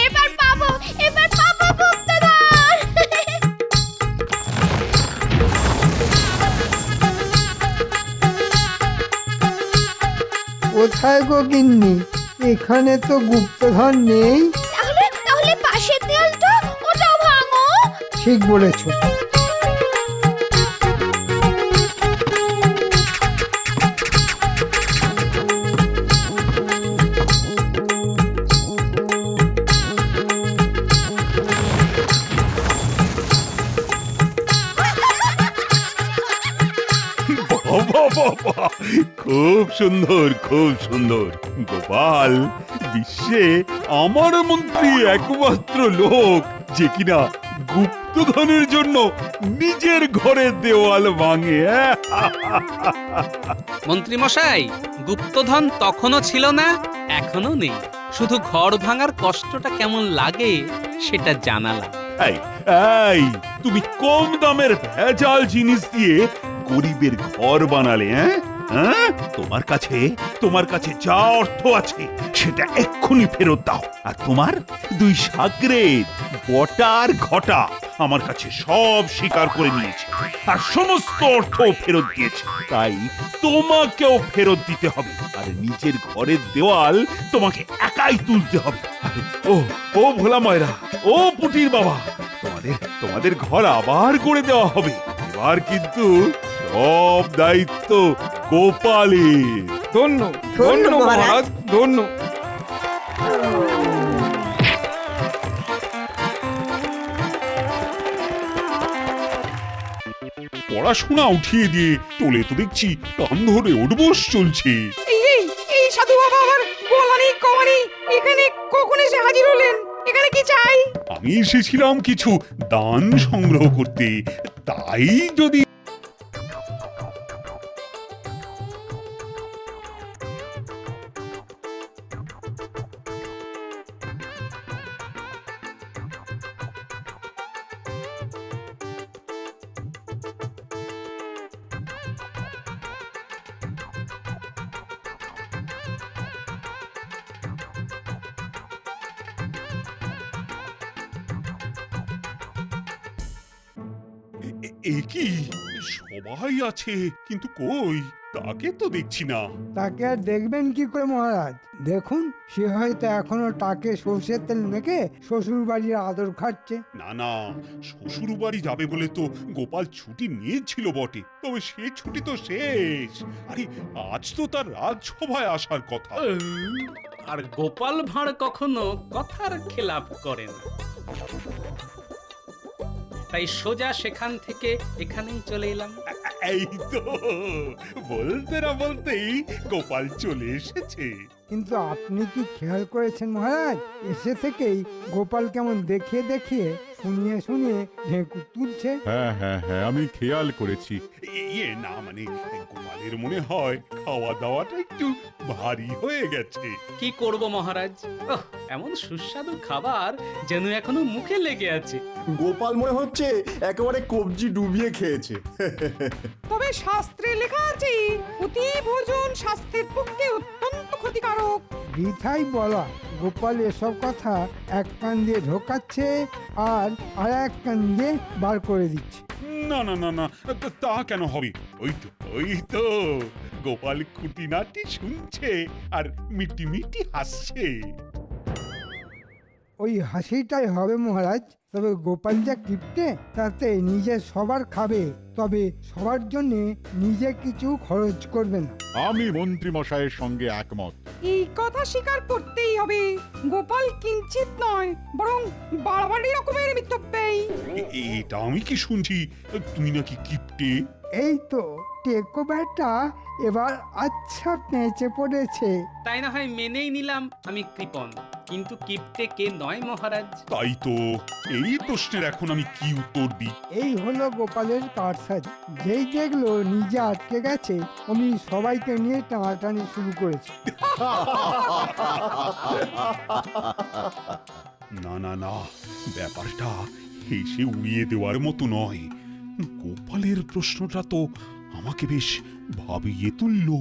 এবার পাবো, এবার পাবো গুপ্তধন। কোথায় গো গিন্নি? এখানে তো গুপ্তধন নেই। তাহলে তাহলে পাশের দেয়ালটা, ওটাও ভাঙো। ঠিক বলেছো। বাবা বাবা, খুব সুন্দর, খুব সুন্দর। গোপাল বিশ্বে আমার মন্ত্রী একমাত্র লোক যে কিনা গুপ্তধনের জন্য নিজের ঘরের দেওয়াল ভাঙে। মন্ত্রী মশাই, গুপ্তধন তখনও ছিল না, এখনো নেই। শুধু ঘর ভাঙার কষ্টটা কেমন লাগে সেটা জানালাম। এই এই, তুমি কম দামের ভেজাল জিনিস দিয়ে গরিবের ঘর বানালে, হ্যাঁ? তোমার কাছে যা অর্থ আছে সেটা এক্ষুনি ফেরত দাও। আর তোমার 2 সাগরেদ বটা আর ঘটা আমার কাছে সব স্বীকার করে নিয়েছে আর সমস্ত অর্থ ফেরত দিয়েছে। তাই তোমাকেও ফেরত দিতে হবে। আর নিজের ঘরের দেওয়াল তোমাকে একাই তুলতে হবে। ও ভোলা ময়রা, ও পুটির বাবা, তোমাদের ঘর আবার করে দেওয়া হবে। এবার কিন্তু সব দায়িত্ব গোপালের। ধন্য, ধন্য মহারাজ, ধন্য। পড়াশোনা উঠিয়ে দিয়ে তোলে তো দেখছি কান ধরে উঠবোস চলছে। এই সাধু বাবা আবার বলানি কওয়ানি এখানে কখন এসে হাজির হলেন? এখানে কি চাই? আমি এসেছিলাম কিছু দান সংগ্রহ করতে, তাই যদি এ কি, সবাই আছে কিন্তু কই তাকে তো দেখছি না। তাকে আর দেখবেন কি করে মহারাজ? দেখুন, সে হয়তো এখনো তাকে সর্ষের তেল মেখে শ্বশুর বাড়ির আদর খাচ্ছে। না না, শ্বশুর বাড়ি যাবে বলে তো গোপাল ছুটি নিয়েছিল বটে, তবে সে ছুটি তো শেষ। আরে আজ তো তার রাজসভায় আসার কথা। আর গোপাল ভাঁড় কখনো কথার খেলাপ করে না, তাই সোজা সেখান থেকে এখানেই চলে এলাম। এই তো বলতে না বলতেই গোপাল চলে এসেছে। কিন্তু আপনি কি খেয়াল করেছেন মহারাজ, এসে থেকেই গোপাল কেমন দেখিয়ে দেখিয়ে শুনিয়ে শুনিয়ে ঢেঁকু তুলছে? হ্যাঁ হ্যাঁ হ্যাঁ, আমি খেয়াল করেছি। ইয়ে না মানে গোপালের মনে হয় খাওয়া দাওয়াটা একটু ভারী হয়ে গেছে। কি করব মহারাজ, ওহ, এমন সুস্বাদু খাবার যেন এখনো মুখে লেগে আছে। গোপাল মনে হচ্ছে একেবারে কবজি ডুবিয়ে খেয়েছে। তবে শাস্ত্রে লেখা আছে অতি ভোজন স্বাস্থ্যের পক্ষে অত্যন্ত ক্ষতিকারক। বৃথাই বলা, গোপাল এসব কথা এক কান দিয়ে ঢোকাচ্ছে আর এক কান দিয়ে বার করে দিচ্ছে। না না না না, তা কেন হবে? ওই তো গোপাল খুঁটিনাটি শুনছে আর মিটি মিটি হাসছে। ওই হাসিটাই হবে মহারাজ। তবে গোপাল যা কিপটে, তাতে নিজে সবার খাবে, তবে সবার জন্য নিজে কিছু খরচ করবে না। আমি মন্ত্রী মশাইয়ের সঙ্গে একমত। এই কথা স্বীকার করতেই হবে, গোপাল কিঞ্চিত নয় বরং বাড়াবাড়ি রকমের মিতব্যয়ী। এটা আমি কি শুনছি? তুমি নাকি কিপটে? এই তো টেকো ব্যাটা এবার আচ্ছা পেঁচে পড়েছে। তাই না হয় মেনেই নিলাম আমি কৃপণ, কিন্তু কিপটে কে নয় মহারাজ? তাই তো, এই প্রশ্নের এখন আমি কি উত্তর দিই? এই হলো গোপালের কারসাজি। যেই দেখলো নিজে আটকে গেছে, অমনি সবাইকে নিয়ে টানাটানি শুরু করেছে। না না না, ব্যাপারটা হেসে উড়িয়ে দেওয়ার মতো নয়। গোপালের প্রশ্নটা তো আমাকে বেশ ভাবিয়ে তুললো।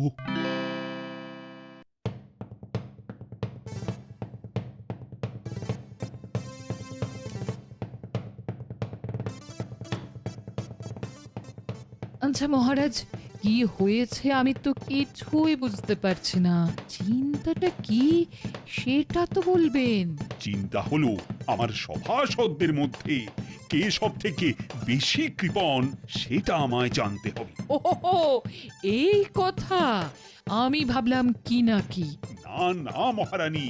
আচ্ছা মহারাজ, কি হয়েছে আমি তো কিছুই বুঝতে পারছি না। চিন্তাটা কি সেটা তো বলবেন। চিন্তা হলো আমার সভাসদদের মধ্যে কে সব থেকে বেশি কৃপণ সেটা আমায় জানতে হবে। ওহো, এই কথা! আমি ভাবলাম কি না কি। না না মহারানী,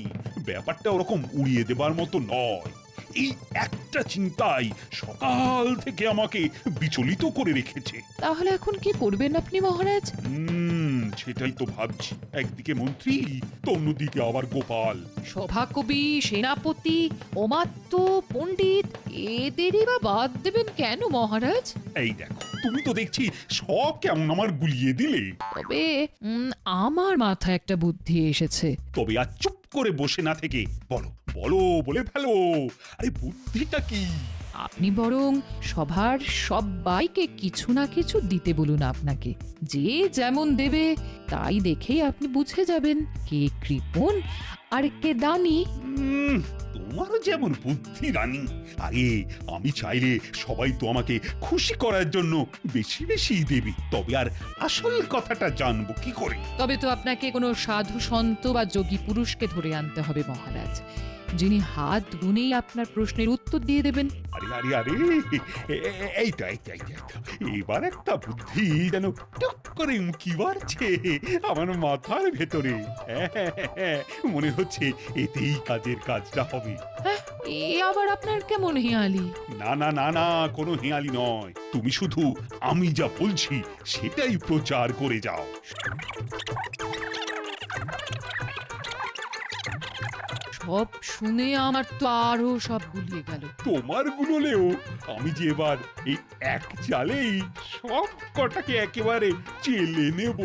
ব্যাপারটা ওরকম উড়িয়ে দেবার মতো নয়। এই একটা চিন্তাই সকাল থেকে আমাকে বিচলিত করে রেখেছে। তাহলে এখন কি করবেন আপনি মহারাজ? সেটাই তো ভাবছি। একদিকে মন্ত্রী তো অন্যদিকে আবার গোপাল। সভাকবি, সেনাপতি, অমাত্য, পণ্ডিত এদেরই বা বাদ দেবেন কেন মহারাজ? এই দেখো, তুমি তো দেখছি সব কেমন আমার গুলিয়ে দিলে। তবে আমার মাথায় একটা বুদ্ধি এসেছে। তবে আর চুপ করে বসে না থেকে বলো বলো, বলে ফেলো। আরে বুদ্ধিটা কি? আপনি বরং সভার সবাইকে কিছু না কিছু দিতে বলুন আপনাকে। যে যেমন দেবে তাই দেখেই আপনি বুঝে যাবেন কে কৃপণ আর কে দানি। তোমারও যেমন বুদ্ধি রানী। আরে আমি চাইলে সবাই তো আমাকে খুশি করার জন্য বেশি বেশি দেবে, তবে আর আসল কথাটা জানবো কি করে? তবে তো আপনাকে কোনো সাধু সন্ত বা যোগী পুরুষকে ধরে আনতে হবে মহারাজ, যিনি হাত গুনেই আপনার প্রশ্নের উত্তর দিয়ে দেবেন। আরে আরে আরে, এইটা এবার একটা বুদ্ধি যেন টুক করে উঁকি মারছে আমার মাথার ভেতরে। মনে হচ্ছে এতেই কাজটা হবে। এ আবার আপনার কেমন হেঁয়ালি? না না না না, কোনো হেঁয়ালি নয়। তুমি শুধু আমি যা বলছি সেটাই প্রচার করে যাও। সব শুনে আমার তো আরো সব গুলিয়ে গেল। তোমার গুলোলেও আমি যে এবার এই এক চালেই সব কটাকে একেবারে চেলে নেব।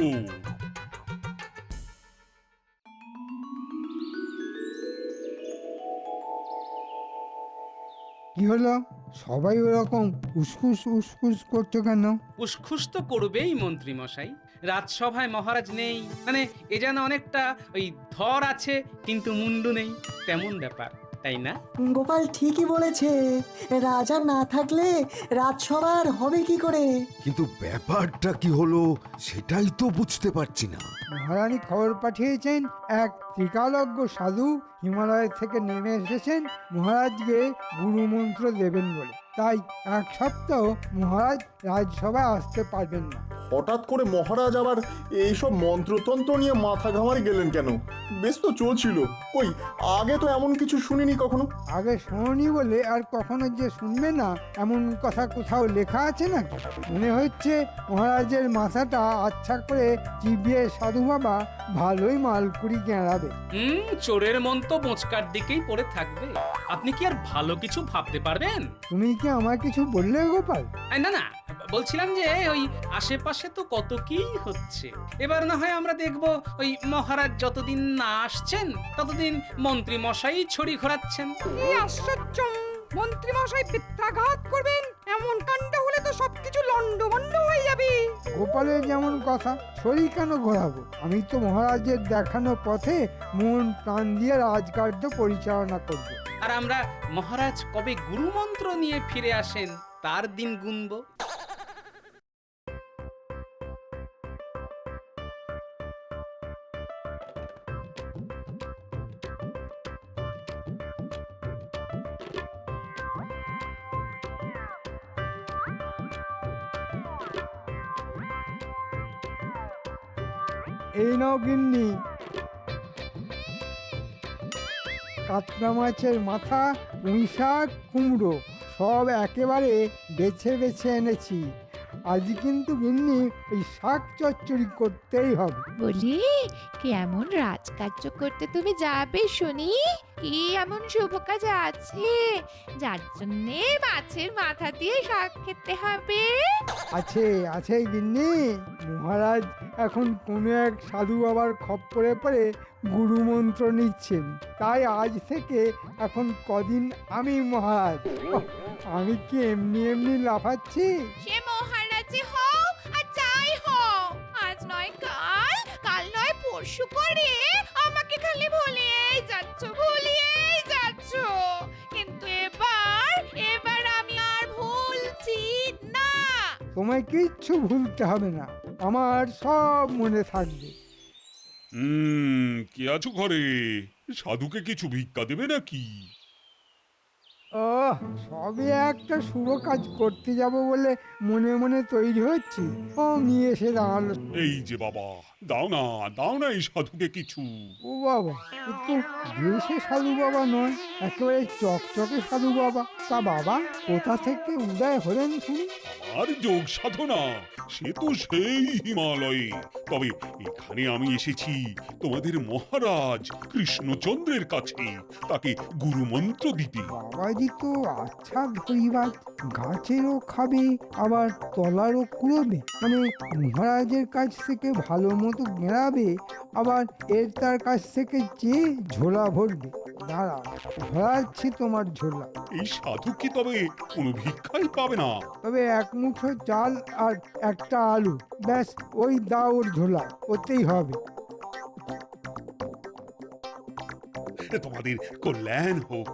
কি হলো, সবাই ওরকম উসকুস উসকুস করছো কেন? উসখুস তো করবেই মন্ত্রী মশাই। রাজসভায় মহারাজ নেই, মানে এ যেন অনেকটা ওই ধর আছে কিন্তু মুন্ডু নেই তেমন ব্যাপার। তাই না? গোপাল ঠিকই বলেছে, রাজা না থাকলে রাজসভার হবে কি করে? কিন্তু ব্যাপারটা কি হলো সেটাই তো বুঝতে পারছি না। মহারানী খবর পাঠিয়েছেন এক ত্রিকালজ্ঞ সাধু হিমালয় থেকে নেমে এসেছেন মহারাজকে গুরুমন্ত্র দেবেন বলে। তাই এক সপ্তাহ মহারাজ রাজসভায় আসতে পারবেন না। হঠাৎ করে মহারাজ আবার এইসব মন্ত্রতন্ত্র নিয়ে মাথা ঘামারে গেলেন কেন? বেশ তো চলছিল। কই, আগে তো এমন কিছু শুনিনি কখনো। আগে শোনি বলে আর কখনো যে শুনবে না এমন কথা কোথাও লেখা আছে না? মনে হচ্ছে মহারাজের মাথাটা আচ্ছা করে চিবিয়ে সাধু বাবা ভালোই মালকুড়ি গেঁড়াবে। চোরের মন তো বোঁচকার দিকেই পড়ে থাকবে। আপনি কি আর ভালো কিছু ভাবতে পারবেন? তুমি কি আমায় কিছু বললে গোপাল? না না, বলছিলাম যে ওই আশেপাশে তো কত কি হচ্ছে। এবার না হয় আমরা দেখব ওই মহারাজ যতদিন না আসছেন ততদিন মন্ত্রী মশাই ছড়ি ঘোরাচ্ছেন। এই আশ্চর্য! মন্ত্রী মশাই পিত্রাঘাত করবেন, এমন কাণ্ড হলে তো সবকিছু লন্ডভন্ড হয়ে যাবে। গোপালের যেমন কথা, ছড়ি কেন ঘোরাবো? আমি তো মহারাজের দেখানো পথে মন প্রাণ দিয়ে রাজকার্য পরিচালনা করব। আর আমরা মহারাজ কবে গুরুমন্ত্র নিয়ে ফিরে আসেন তার দিন গুনব। এই নাও গিন্নি, কাতলা মাছের মাথা, পুঁই শাক, কুমড়ো সব একেবারে বেছে বেছে এনেছি। আজ কিন্তু গিন্নি ওই শাক চচ্চড়ি করতেই হবে। বলি, কেমন রাজকার্য করতে তুমি যাবে শুনি? কি এমন শুভ কাজ আছে যার জন্যে মাছের মাথা দিয়ে শাক খেতে হবে? আছে আছে গিন্নি, মহারাজ এখন কোনো এক সাধু বাবার খপ্পরে পড়ে গুরুমন্ত্র নিচ্ছেন। তাই আজ থেকে এখন কদিন আমি মহারাজ। ওহ, আমি কি এমনি এমনি লাফাচ্ছি? সে মহারাজে হও আর যাই হও, আজ নয় কাল, কাল নয় পরশু করে আমাকে খালি ভুলিয়েই যাচ্ছ। কিন্তু এবার আমি আর ভুলছি না। তোমায় কিচ্ছু ভুলতে হবে না, আমার সব মনে থাকবে। কে আছো ঘরে? সাধুকে কিছু ভিক্ষা দেবে নাকি? সবে একটা শুভ কাজ করতে যাব বলে মনে মনে তৈরি হচ্ছি, ও নিয়ে এসে দাঁড়ালো। এই যে বাবা, দাও না এই সাধুকে কিছু। ও বাবা, একটু দেশে সাধু বাবা নয়, একেবারে চকচকে সাধু বাবা। তা বাবা কোথা থেকে উদয় হলেন শুনি? আর যোগ সাধনা, সে তো সেই হিমালয়ে। তবে এখানে আমি এসেছি তোমাদের মহারাজ কৃষ্ণচন্দ্রের কাছে, তাকে গুরুমন্ত্র দিতে। বাবাজি তো আচ্ছা ধরিবাজ, গাছেরও খাবে আবার তলারও কুড়োবে। মানে মহারাজের কাছ থেকে ভালো মতো গেঁড়াবে, আবার তার কাছ থেকে চেয়ে ঝোলা ভরবে। দাঁড়াও, ভরাচ্ছি তোমার ঝোলা। এই সাধু কি তবে কোনো ভিক্ষাই পাবে না? তবে এক মুঠো চাল আর একটা আলু, ব্যাস ওই দাও ওর ঝোলা, ওতেই হবে। তোমাদের কল্যাণ হোক।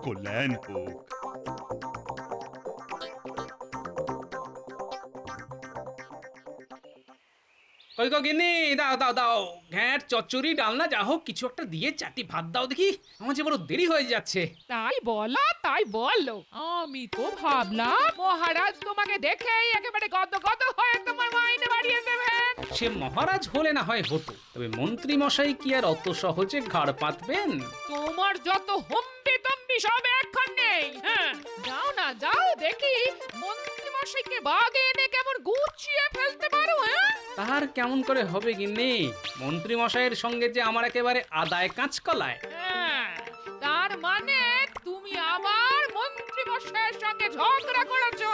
কই গো গিন্নি, দাও ঘ্যাঁট চচ্চড়ি ডালনা যা হোক কিছু একটা দিয়ে চাটি ভাত দাও দেখি, আমার যে বড় দেরি হয়ে যাচ্ছে। তাই বলো, আমি তো ভাবলাম মহারাজ তোমাকে দেখেই একেবারে গদ হয়ে তোমার মাইনে বাড়িয়ে দেবেন। সে মহারাজ হলে না হয় হতো, তবে মন্ত্রী মশাই কি আর অত সহজে ঘাড় পাতবেন? তোমার যত হম্বি তম্বি সব এখন নেই। হ্যাঁ, যাও দেখি মন্ত্রী মশাইকে বাগে এনে কেমন গুছিয়ে ফেলতে পারো। তার কেমন করে হবে গিন্নি? মন্ত্রী মশাইয়ের সঙ্গে যে আমার একেবারে আদায় কাঁচকলায়। তার মানে তুমি আবার মন্ত্রী মশাইয়ের সঙ্গে ঝগড়া করেছো?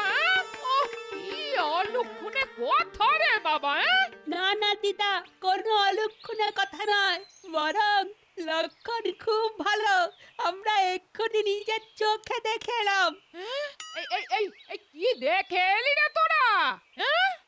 কি অলক্ষণে কথা রে বাবা! না দিদা, কোনো অলক্ষণের কথা নয়, বরং লক্ষণ খুব ভালো। আমরা এক্ষুনি নিজের চোখে দেখে এলাম। এই কি দেখে এলি রে তোরা?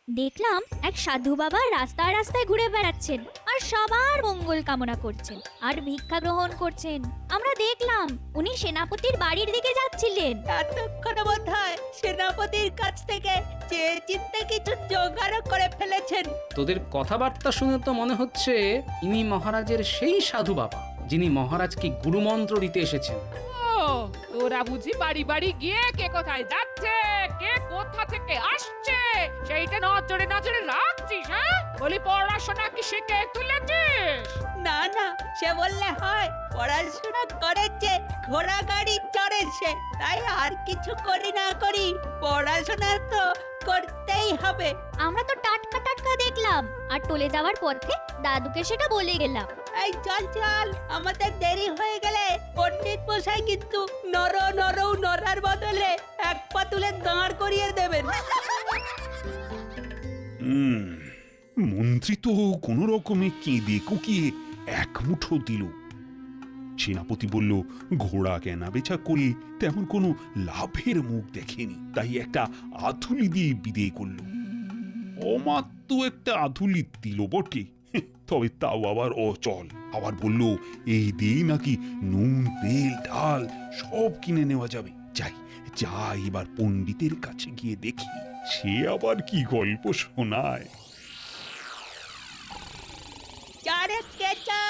দেখলাম এক সাধু বাবা রাস্তায় রাস্তায় ঘুরে বেড়াচ্ছেন আর সবার মঙ্গল কামনা করছেন আর ভিক্ষা গ্রহণ করছেন। আমরা দেখলাম উনি সেনাপতির বাড়ির দিকে যাচ্ছিলেন। এতক্ষণ বোধহয় সেনাপতির কাছ থেকে যে চিন্তা কিছু জোগাড় করে ফেলেছেন। তোদের কথাবার্তা শুনে তো মনে হচ্ছে ইনি মহারাজের সেই সাধু বাবা যিনি মহারাজকে গুরুমন্ত্র দিতে এসেছেন। তোরা বুঝি বাড়ি বাড়ি গিয়ে কে কোথায় যাচ্ছে, কে কোথা থেকে আসছে সেইটা নজরে নজরে রাখছিস? হ্যাঁ, বলি পড়াশোনা কি শিখে তুলেছিস? না না, সে বললে হয়? পড়াশোনা করেছে, ঘোড়া গাড়ি চড়েছে, তাই আর কিছু করি না করি পড়াশোনা তো করতেই হবে। আমরা তো টাটকা টাটকা দেখলাম আর টলে যাওয়ার পথে দাদুকে সেটা বলে গেলাম। এই চল চল, আমাদের দেরি হয়ে গেলে পণ্ডিত মশাই কিন্তু নড়ার বদলে এক পা তুলে দাঁড় করিয়ে দেবেন। মন্ত্রী তো কোন রকমে কেঁদে কুকিয়ে এক মুঠো দিল। সেনাপতি বলল, ঘোড়া কেনা বেচা করে তেমন কোনো লাভের মুখ দেখেনি, তাই একটা আধুলি দিয়ে বিদে করল। অমাত্য একটা আধুলি দিল বটে, তবে তাও আবার অচল। আবার বলল এই দিয়ে নাকি নুন তেল ডাল সব কিনে নেওয়া যাবে। যাই এবার পণ্ডিতের কাছে গিয়ে দেখি সে আবার কি গল্প শোনায়। চারে কেচা,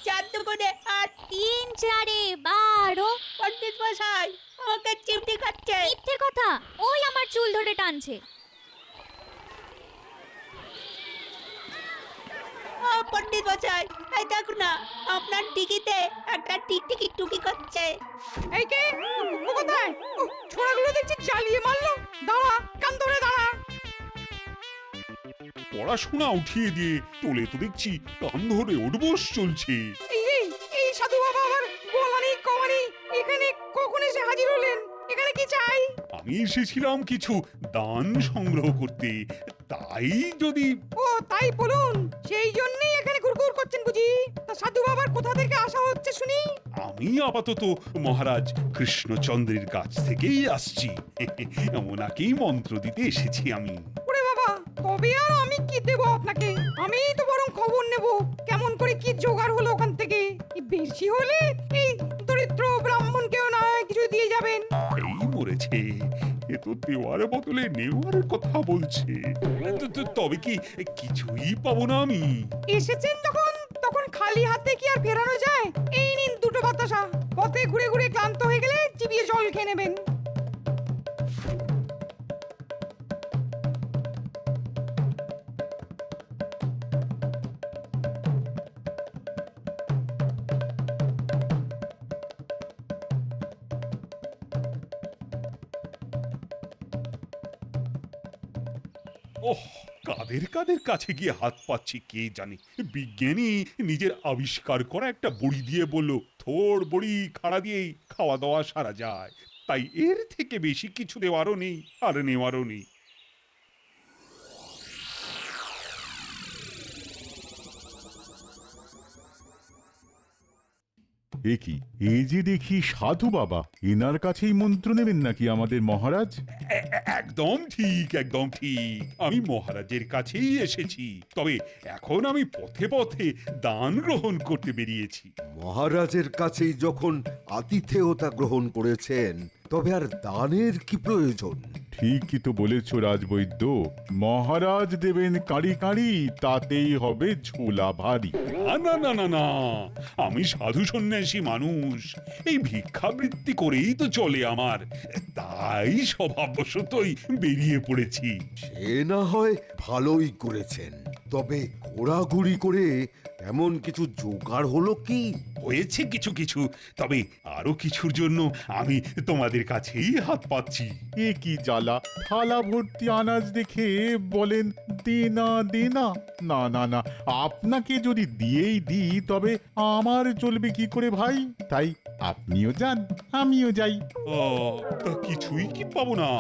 চার দুগুণে 8, 3 4 12। পণ্ডিত মশাই আমাকে চিমটি খাচ্ছে। মিথ্যে কথা, ওই আমার চুল ধরে টানছে। ও পণ্ডিত মশাই, এই দেখো না, আপনার টিকিতে একটা টিকটিকি টুকি করছে। এই কে? ও কোথায়? ছোড়াগুলো দেখছি চালিয়ে মারলো। দাঁড়া, কান ধরে দাঁড়া। পড়াশোনা উঠিয়ে দিয়ে তোলে তো দেখছি কান ধরে উঠবোস চলছে। এই সাধু বাবা আবার বলানি কমানি এখানে কখন এসে হাজির হলেন? এখানে কি চাই? আমি এসেছিলাম কিছু দান সংগ্রহ করতে, তাই যদি... ও তাই বলুন, সেই জন্যই এখানে ঘুরঘুর করছেন বুঝি? তা সাধু বাবার কোথা থেকে আসা হচ্ছে শুনি? আমি আপাতত মহারাজ কৃষ্ণচন্দ্রের কাছ থেকেই আসছি। ওনাকেই মন্ত্র দিতে এসেছি আমি। ওরে বাবা, তবে আর আমি কি দেব আপনাকে? আমি তো বরং খবর নেব কেমন করে কি জোগাড় হলো ওখান থেকে। বেশি হলে এই দরিদ্র ব্রাহ্মণকেও না কিছু দিয়ে যাবেন। এই মরেছে, এ তো দেওয়ার বদলে নেওয়ার কথা বলছে। তবে কি কিছুই পাবো না আমি? এসেছেন যখন তখন খালি হাতে কি আর ফেরানো যায়? এই নিন দুটো বাতাসা, পথে ঘুরে ঘুরে ক্লান্ত হয়ে গেলে চিবিয়ে জল খেয়ে নেবেন। ওহ, কাদের কাদের কাছে গিয়ে হাত পাচ্ছি কে জানে। বিজ্ঞানী নিজের আবিষ্কার করা একটা বড়ি দিয়ে বলল, থোড় বড়ি খাড়া দিয়েই খাওয়া দাওয়া সারা যায়। তাই এর থেকে বেশি কিছু দেওয়ারও নেই আর নেওয়ারও নেই। এ কি, এই যে দেখি সাধু বাবা, এনার কাছেই মন্ত্র নেবেন নাকি আমাদের মহারাজ? একদম ঠিক, একদম ঠিক। আমি মহারাজের কাছেই এসেছি, তবে এখন আমি পথে পথে দান গ্রহণ করতে বেরিয়েছি। মহারাজের কাছেই যখন আতিথেয়তা গ্রহণ করেছেন, তবে আর দানের কি প্রয়োজন? ঠিকই তো বলেছ রাজবৈদ্য, মহারাজ দেবেন কাঁড়ি কাঁড়ি, তাতেই হবে ঝোলা ভারী। না না না না, আমি সাধু সন্ন্যাসী মানুষ, এই ভিক্ষাবৃত্তি করেই তো চলে আমার, তাই স্বভাববশতই বেরিয়ে পড়েছি। সে না হয় ভালোই করেছেন, তবে ঘোরাঘুরি করে এমন কিছু জোগাড় হলো কি? হয়েছে কিছু কিছু, তবে আরো কিছুর জন্য আমি তোমাদের কাছেই হাত পাচ্ছি। এ কি জ্বালা, থালা ভর্তি আনাজ দেখে বলেন দেনা দেনা। না না না, আপনাকে যদি দিয়েই দিই তবে আমার চলবে কি করে ভাই? তাই আপনিও যান, আমিও যাই। তা কিছুই কি পাবো না?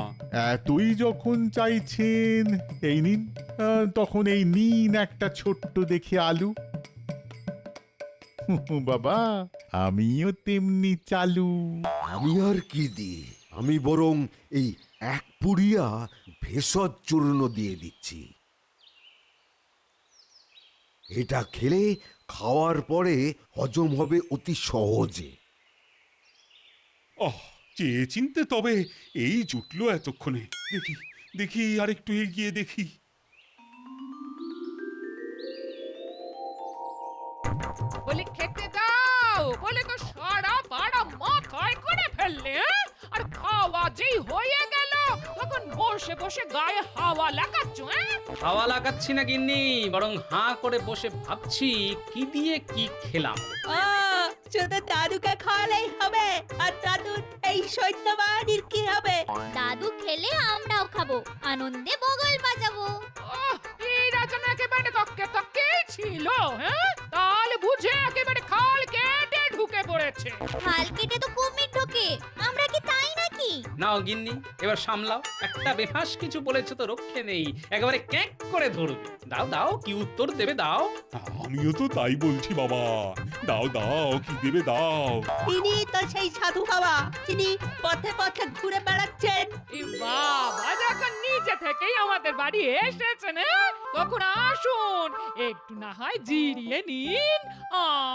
এতই যখন চাইছেন এই নিন। তখন এই নিন একটা ছোট্ট দেখে আলু। বাবা, আমিও তেমনি চালু। আমি আর কি দিই, আমি বরং এই এক পুড়িয়া ভেষজ চূর্ণ দিয়ে দিচ্ছি। এটা খেলে খাওয়ার পরে হজম হবে অতি সহজে। চেয়ে চিনতে তবে এই জুটলো এতক্ষণে। দেখি দেখি আরেকটু এগিয়ে দেখি। বলে খেতে দাও বলে তো সারা পাড়া মাথায় করে ফেললে, আর খাওয়া যেই হয়ে গেল তখন বসে বসে গায়ে হাওয়া লাগাচ্ছ। হাওয়া লাগাচ্ছি না গিন্নি, বরং হাঁ করে বসে ভাবছি কি দিয়ে কি খেলাম। শুধু দাদুকে খাওয়ালেই হবে, আর দাদুর এই সৈন্যবাহিনীর কি হবে? দাদু খেলে আমরাও খাবো, আনন্দে বগল বাজাবো। এই রাজন একেবারে তককে তককেই ছিল, হ্যাঁ? তাল বুঝে একেবারে খাল কেটে ঢুকে পড়েছে। খাল কেটে তো কুমির ঢোকে, আমরা কি তাই নাকি? নাও গিন্নি, এবার সামলাও। একটা বেফাস কিছু বলেছে তো রক্ষে নেই, একেবারে ক্যাঁক করে ধরবে। দাও দাও, কি উত্তর দেবে দাও। আমিও তো তাই বলছি বাবা, দাও দাও, কি দেবে দাও। তিনি তো সেই সাধু বাবা, যিনি পথে পথে ঘুরে বেড়াচ্ছেন। বাবা যখন নিজে থেকেই আমাদের বাড়ি এসেছেন, তখন আসুন একটু না হয় জিরিয়ে নিন,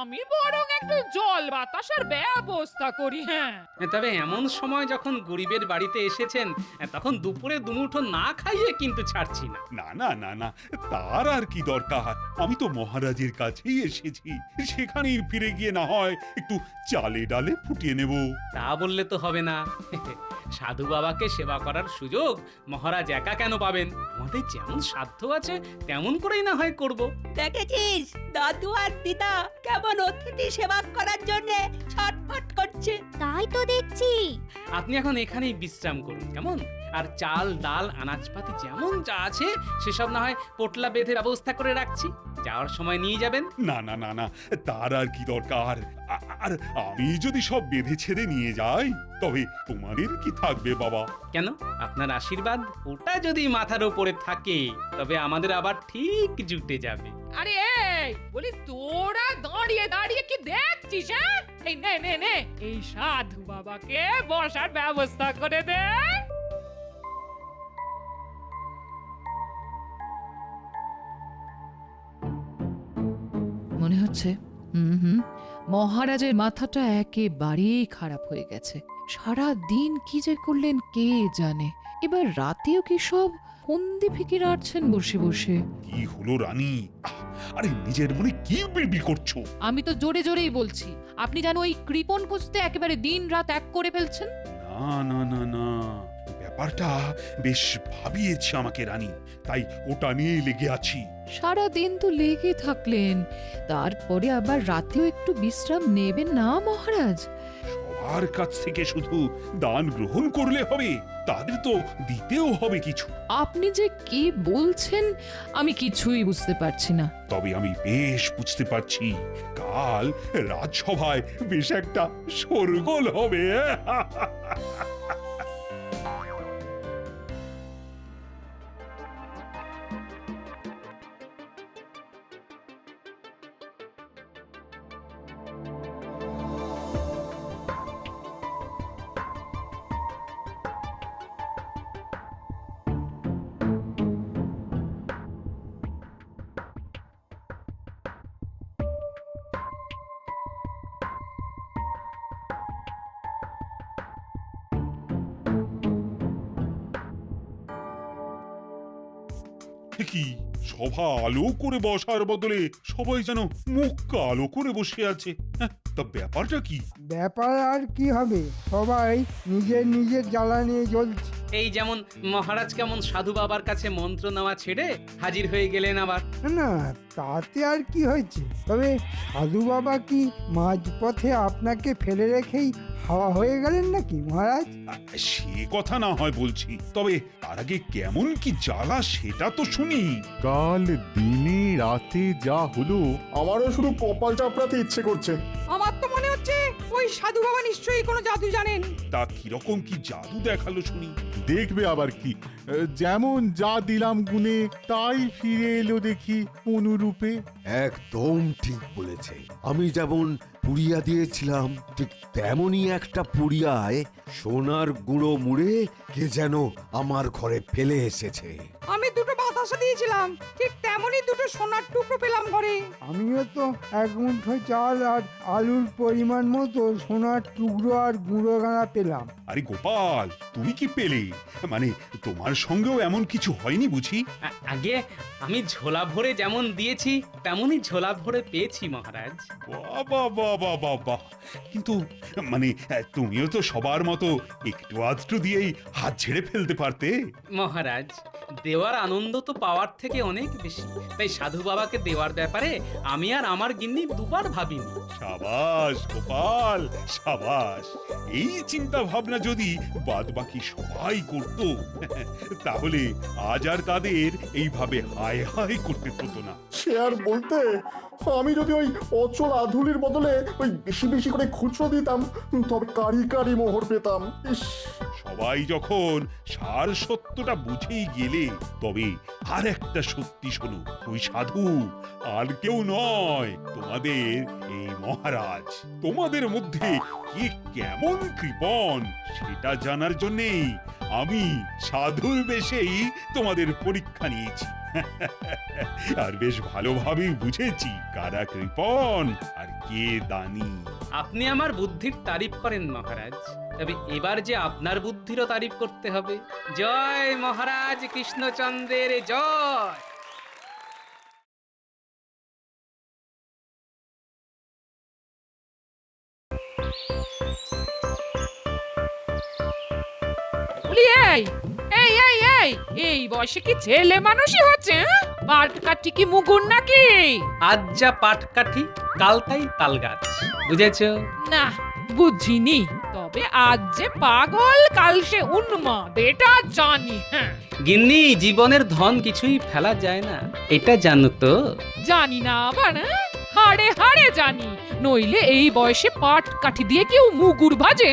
আমি বরং একটু জল বাতাসের ব্যবস্থা করি। হ্যাঁ, তবে এমন সময় যখন গরিবের বাড়িতে এসেছেন, তখন দুপুরে দুমুঠো না খাইয়ে কিন্তু ছাড়ছি না। না না না না, তার আর কি দরকার। আমি তো মহারাজের কাছেই এসেছি, সেখানেই ফিরে গিয়ে না হয় একটু চালে ডালে ফুটিয়ে নেব। তা বললে তো হবে না। সাধু বাবাকে সেবা করার সুযোগ মহারাজ একা কেন পাবেন? আমাদের যেমন সাধ্য আছে তেমন করেই না হয় করব। দেখেছিস দাদু আর দিদা কেমন অতিথি সেবা করার জন্য ছটফট করছে? তাই তো দেখছি। আপনি এখন এখানেই বিশ্রাম করুন কেমন? আর চাল ডাল আনাজপাতি যেমন যা আছে সেসব না হয় পোটলা বেঁধে ব্যবস্থা করে রাখছি, যাওয়ার সময় নিয়ে যাবেন। না না না না, তার আর কি দরকার। আর আমি যদি সব বেঁধে ছেড়ে নিয়ে যাই তবে তোমাদের কি থাকবে বাবা? কেন, আপনার আশীর্বাদ ওটা যদি মাথার উপরে থাকে তবে আমাদের আবার ঠিক জুটে যাবে। আরে এই বলি, তোরা দাঁড়িয়ে দাঁড়িয়ে কি দেখছিস? হ্যাঁ, এই নে নে নে, এই সাধু বাবাকে বসার ব্যবস্থা করে দে। মনে হচ্ছে মহারাজের মাথাটা একেবারেই খারাপ হয়ে গেছে। সারা দিন কি যে করলেন কে জানে, এবার রাতেও কি সব ফন্দি ফিকির আটছেন বসে বসে। কি হলো রানী? আরে নিজের মনে কি বিড়বিড় করছো? আমি তো জোরে জোরেই বলছি, আপনি যেন ওই কৃপণ খুঁজতে একেবারে দিন রাত এক করে ফেলছেন। না না না না, ব্যাপারটা বেশ ভাবিয়েছে আমাকে রানী, তাই ওটা নিয়ে লেগে আছি। সারা দিন তো লেগে থাকলেন, তারপরে আবার রাতেও একটু বিশ্রাম নেবেন না মহারাজ? সবার কাছ থেকে শুধু দান গ্রহণ করলে হবে? তাদের তো দিতেও হবে কিছু। আপনি যে কি বলছেন আমি কিছুই বুঝতে পারছি না। তবে আমি বেশ বুঝতে পারছি, কাল রাজসভায় বেশ একটা শোরগোল হবে। কি সভা আলো করে বসার বদলে সবাই যেন মুখ কালো করে বসে আছে। তা ব্যাপারটা কি? ব্যাপার আর কি হবে, সবাই নিজের নিজের জ্বালা নিয়ে জ্বলছে। এই যেমন মহারাজ কেমন সাধু বাবার কাছে মন্ত্র নেওয়া ছেড়ে হাজির হয়ে গেলেন আবার। না তাতে আর কি হয়েছে, তবে সাধু বাবা কি মাঝপথে আপনাকে ফেলে রেখেই হাওয়া হয়ে গেলেন নাকি মহারাজ? সে কথা না হয় বলছি, তবে তার আগে কেমন কি জ্বালা সেটা তো শুনি। কাল দিনে রাতে যা হলো, আমারও শুধু কপাল চাপড়াতে ইচ্ছে করছে। আমার তো মনে হচ্ছে ওই সাধু বাবা নিশ্চয়ই কোনো জাদু জানেন। তা কিরকম কি জাদু দেখালো শুনি? দেখবে আবার কি, যেমন যা দিলাম গুনে তাই ফিরে এলো দেখি অনুরূপে। একদম ঠিক বলেছে। আমি যেমন পুড়িয়া দিয়েছিলাম ঠিক তেমনই একটা পুড়িয়ায় সোনার গুঁড়ো মুড়ে কে যেন আমার ঘরে ফেলে এসেছে। আমি দুটো বাধা আশা দিয়েছিলাম ঠিক তেমনই দুটো সোনার টুকরো পেলাম ঘরে। আমিও তো এক মুঠো চাল আর আলুর পরিমাণ মতো সোনার টুকরো আর গুঁড়ো গাঁড়া পেলাম। আরে গোপাল, তুমি কি পেলে? মানে তোমার সঙ্গেও এমন কিছু হয়নি বুঝি? আগে আমি ঝোলা ভরে যেমন দিয়েছি তেমনই ঝোলা ভরে পেয়েছি মহারাজ। বাবা বাবা বাবা, কিন্তু মানে তুমিও তো সবার মতো একটু আধটু দিয়েই হাত ছেড়ে ফেলতে পারতে। মহারাজ, দেওয়ার আনন্দ তো পাওয়ার থেকে অনেক বেশি, তাই সাধু বাবাকে দেওয়ার ব্যাপারে আমি আর আমার গিন্নি দুবার ভাবিনি। সাবাস গোপাল, সাবাস। এই চিন্তা ভাবনা যদি বাদ বাকি সবাই করত, তাহলে আজ আর তাদের এইভাবে হায় হায় করতে হতো না। সে আর বলতে, আমি যদি ওই অচল আধুলির বদলে ওই বেশি বেশি করে খুচরো দিতাম, তবে কারি কারি মোহর পেতাম। ইস, সবাই যখন সার সত্যটা বুঝেই গেলে, তবে আর একটা সত্যি শোনো, ওই সাধু আর কেউ নয়, তোমাদের এই মহারাজ। তোমাদের মধ্যে কে কেমন কৃপণ সেটা জানার জন্যেই আমি সাধুর বেশেই তোমাদের পরীক্ষা নিয়েছি। আর বেশ ভালোভাবেই বুঝেছি কারা কৃপণ আর কে দানী। আপনি আমার বুদ্ধির তারিফ করেন মহারাজ, তবে এবার যে আপনার বুদ্ধিরও তারিফ করতে হবে। জয় মহারাজ কৃষ্ণচন্দ্রের জয়। এই বয়সে কি ছেলে মানুষই হচ্ছে? পাট কাঠি কি মুগুর নাকি? আজ যা পাট কাঠি, কাল তাই তাল গাছ, বুঝেছো? না, বুঝিনি। তবে আজ যে পাগল, কাল সে উন্মাদ, এটা জানি। হ্যাঁ, গিন্নি, জীবনের ধন কিছুই ফেলা যায় না, এটা জানো তো? জানি না আবার, হাড়ে হাড়ে জানি। নইলে এই বয়সে পাট কাঠি দিয়ে কেউ মুগুর ভাজে?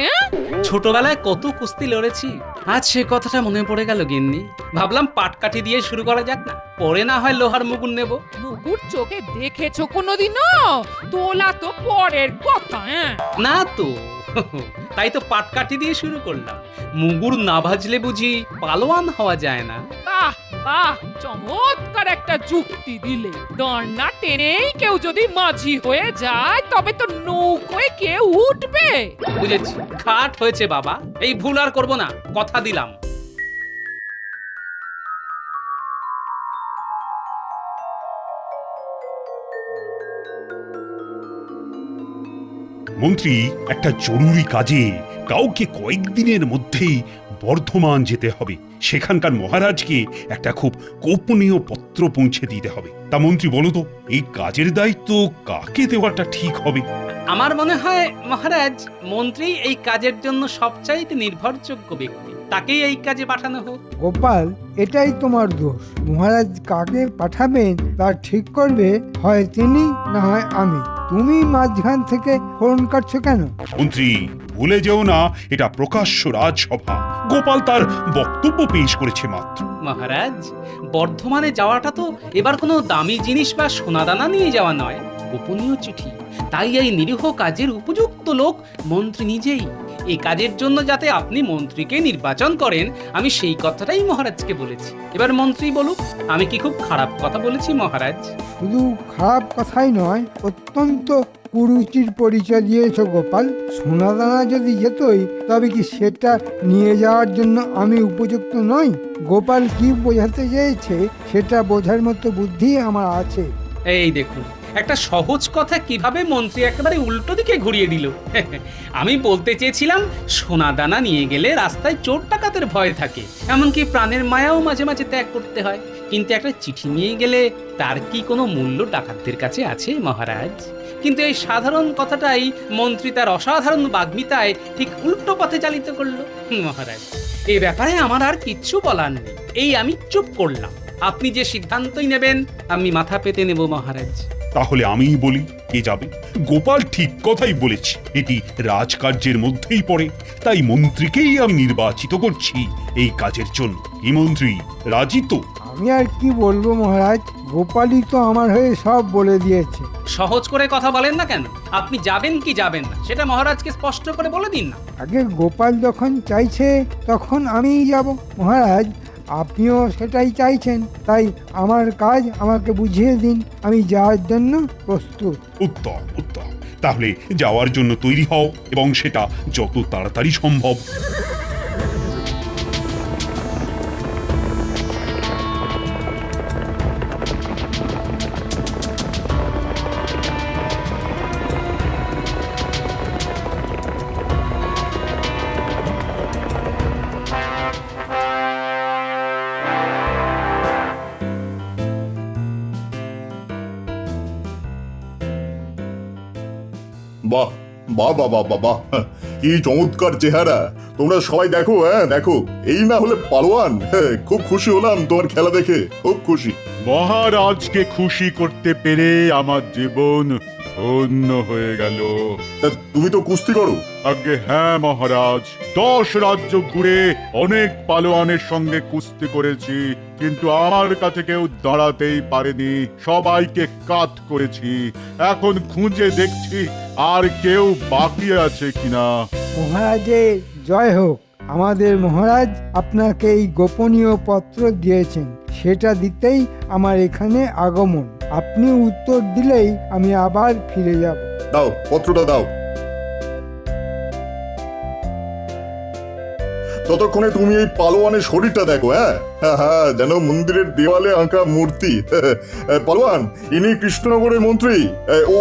ছোটবেলায় কত কুস্তি লড়েছি, আজ সে কথাটা মনে পড়ে গেল গিন্নি। ভাবলাম পাট কাঠি দিয়ে শুরু করা যাক না, পরে না হয় লোহার মুগুর নেব। মুগুর চোখে দেখেছো কোনোদিনও? তোলা তো পরের কথা। না তো, তাই তো পাট কাঠি দিয়ে শুরু করলাম। মুগুর না ভাজলে বুঝি পালোয়ান হওয়া যায় না? বাহ বাহ, চমৎকার একটা যুক্তি দিলে। দড়না টেনেই কেউ যদি মাঝি হয়ে যায়, তবে তো নৌকোয় কেউ উঠবে। বুঝেছি, খাট হয়েছে বাবা, এই ভুল আর করবো না, কথা দিলাম। মন্ত্রী, একটা জরুরি কাজে কাউকে কয়েকদিনের মধ্যেই বর্ধমান যেতে হবে। সেখানকার মহারাজকে একটা খুব গোপনীয় পত্র পৌঁছে দিতে হবে। তা মন্ত্রী বলো তো, এই কাজের দায়িত্ব কাকে দেওয়াটা ঠিক হবে? আমার মনে হয় মহারাজ, মন্ত্রী এই কাজের জন্য সবচাইতে নির্ভরযোগ্য ব্যক্তি, তাকেই এই কাজে পাঠানো হোক। গোপাল, এটাই তোমার দোষ। মহারাজ কাকে পাঠাবেন তা ঠিক করবে হয় তিনি, না হয় আমি। তুমি মাঝখান থেকে ফোন কাটছো কেন? মন্ত্রী, ভুলে যেও না, এটা প্রকাশ্য রাজসভা। গোপাল তার বক্তব্য পেশ করেছে মাত্র। মহারাজ, বর্ধমানে যাওয়াটা তো এবার কোনো দামি জিনিস বা সোনাদানা নিয়ে যাওয়া নয়, গোপনীয় চিঠি। তাই এই নিরীহ কাজের উপযুক্ত লোক মন্ত্রী নিজেই। এই কাজের জন্য যাতে আপনি মন্ত্রীকে নির্বাচন করেন, আমি সেই কথাটাই মহারাজকে বলেছি। এবার মন্ত্রী বলুক, আমি কি খুব খারাপ কথা বলেছি মহারাজ? শুধু খারাপ কথাই নয়, অত্যন্ত কুরুচির পরিচয় দিয়েছো গোপাল। সোনাদানা যদি যেতই, তবে কি সেটা নিয়ে যাওয়ার জন্য আমি উপযুক্ত নই? গোপাল কি বোঝাতে চেয়েছে সেটা বোঝার মতো বুদ্ধি আমার আছে। এই দেখুন, একটা সহজ কথা কিভাবে মন্ত্রী একেবারে উল্টো দিকে ঘুরিয়ে দিল। আমি বলতে চেয়েছিলাম, সোনা দানা নিয়ে গেলে রাস্তায় চোর ডাকাতের ভয় থাকে, এমনকি প্রাণের মায়াও মাঝে মাঝে ত্যাগ করতে হয়। কিন্তু একটা চিঠি নিয়ে গেলে তার কি কোনো মূল্য ডাকাতদের কাছে আছে মহারাজ? কিন্তু এই সাধারণ কথাটাই মন্ত্রী তার অসাধারণ বাগ্মিতায় ঠিক উল্টো পথে চালিত করলো। মহারাজ, এই ব্যাপারে আমার আর কিচ্ছু বলার নেই, এই আমি চুপ করলাম। আপনি যে সিদ্ধান্তই নেবেন আমি মাথা পেতে নেব মহারাজ। তাহলে আমিই বলি, কে যাবে? গোপাল ঠিক কথাই বলেছে, এটি রাজকার্যের মধ্যেই পড়ে। তাই মন্ত্রীকেই আমি নির্বাচিত করছি এই কাজের জন্য। কি মন্ত্রী, রাজি তো? আমি আর কি বলবো মহারাজ, গোপালই তো আমার হয়ে সব বলে দিয়েছে। সহজ করে কথা বলেন না কেন? আপনি যাবেন কি যাবেন না সেটা মহারাজকে স্পষ্ট করে বলে দিন না। আগে গোপাল যখন চাইছে তখন আমিই যাব। মহারাজ, আপনিও সেটাই চাইছেন, তাই আমার কাজ আমাকে বুঝিয়ে দিন, আমি যাওয়ার জন্য প্রস্তুত। উত্তম উত্তম, তাহলে যাওয়ার জন্য তৈরি হও এবং সেটা যত তাড়াতাড়ি সম্ভব। বাহ বাহ বাহ বাহ বাহ বাহ, কি চমৎকার চেহারা! তোমরা সবাই দেখো, হ্যাঁ দেখো, এই না হলে পালোয়ান। হ্যাঁ, খুব খুশি হলাম তোমার খেলা দেখে, খুব খুশি। মহারাজকে খুশি করতে পেরে আমার জীবন ধন্য হয়ে গেল। তা তুমি তো কুস্তি করো? আগে হ্যাঁ মহারাজ, 10 রাজ্য ঘুরে অনেক পালোয়ানের সঙ্গে কুস্তি করেছি, কিন্তু আমার কাছে কেউ দাঁড়াতেই পারেনি, সবাইকে কাত করেছি। এখন খুঁজে দেখছি আর কেউ বাকি আছে কিনা। মহারাজের জয় হোক। আমাদের মহারাজ আপনাকে এই গোপনীয় পত্র দিয়েছেন, সেটা দিতেই আমার এখানে আগমন। আপনি উত্তর দিলেই আমি আবার ফিরে যাব। দাও পত্রটা দাও। ততক্ষণে তুমি এই পালোয়ানের শরীরটা দেখো। হ্যাঁ হ্যাঁ হ্যাঁ, যেন মন্দিরের দেওয়ালে আঁকা মূর্তি। পালোয়ান, ইনি কৃষ্ণনগরের মন্ত্রী।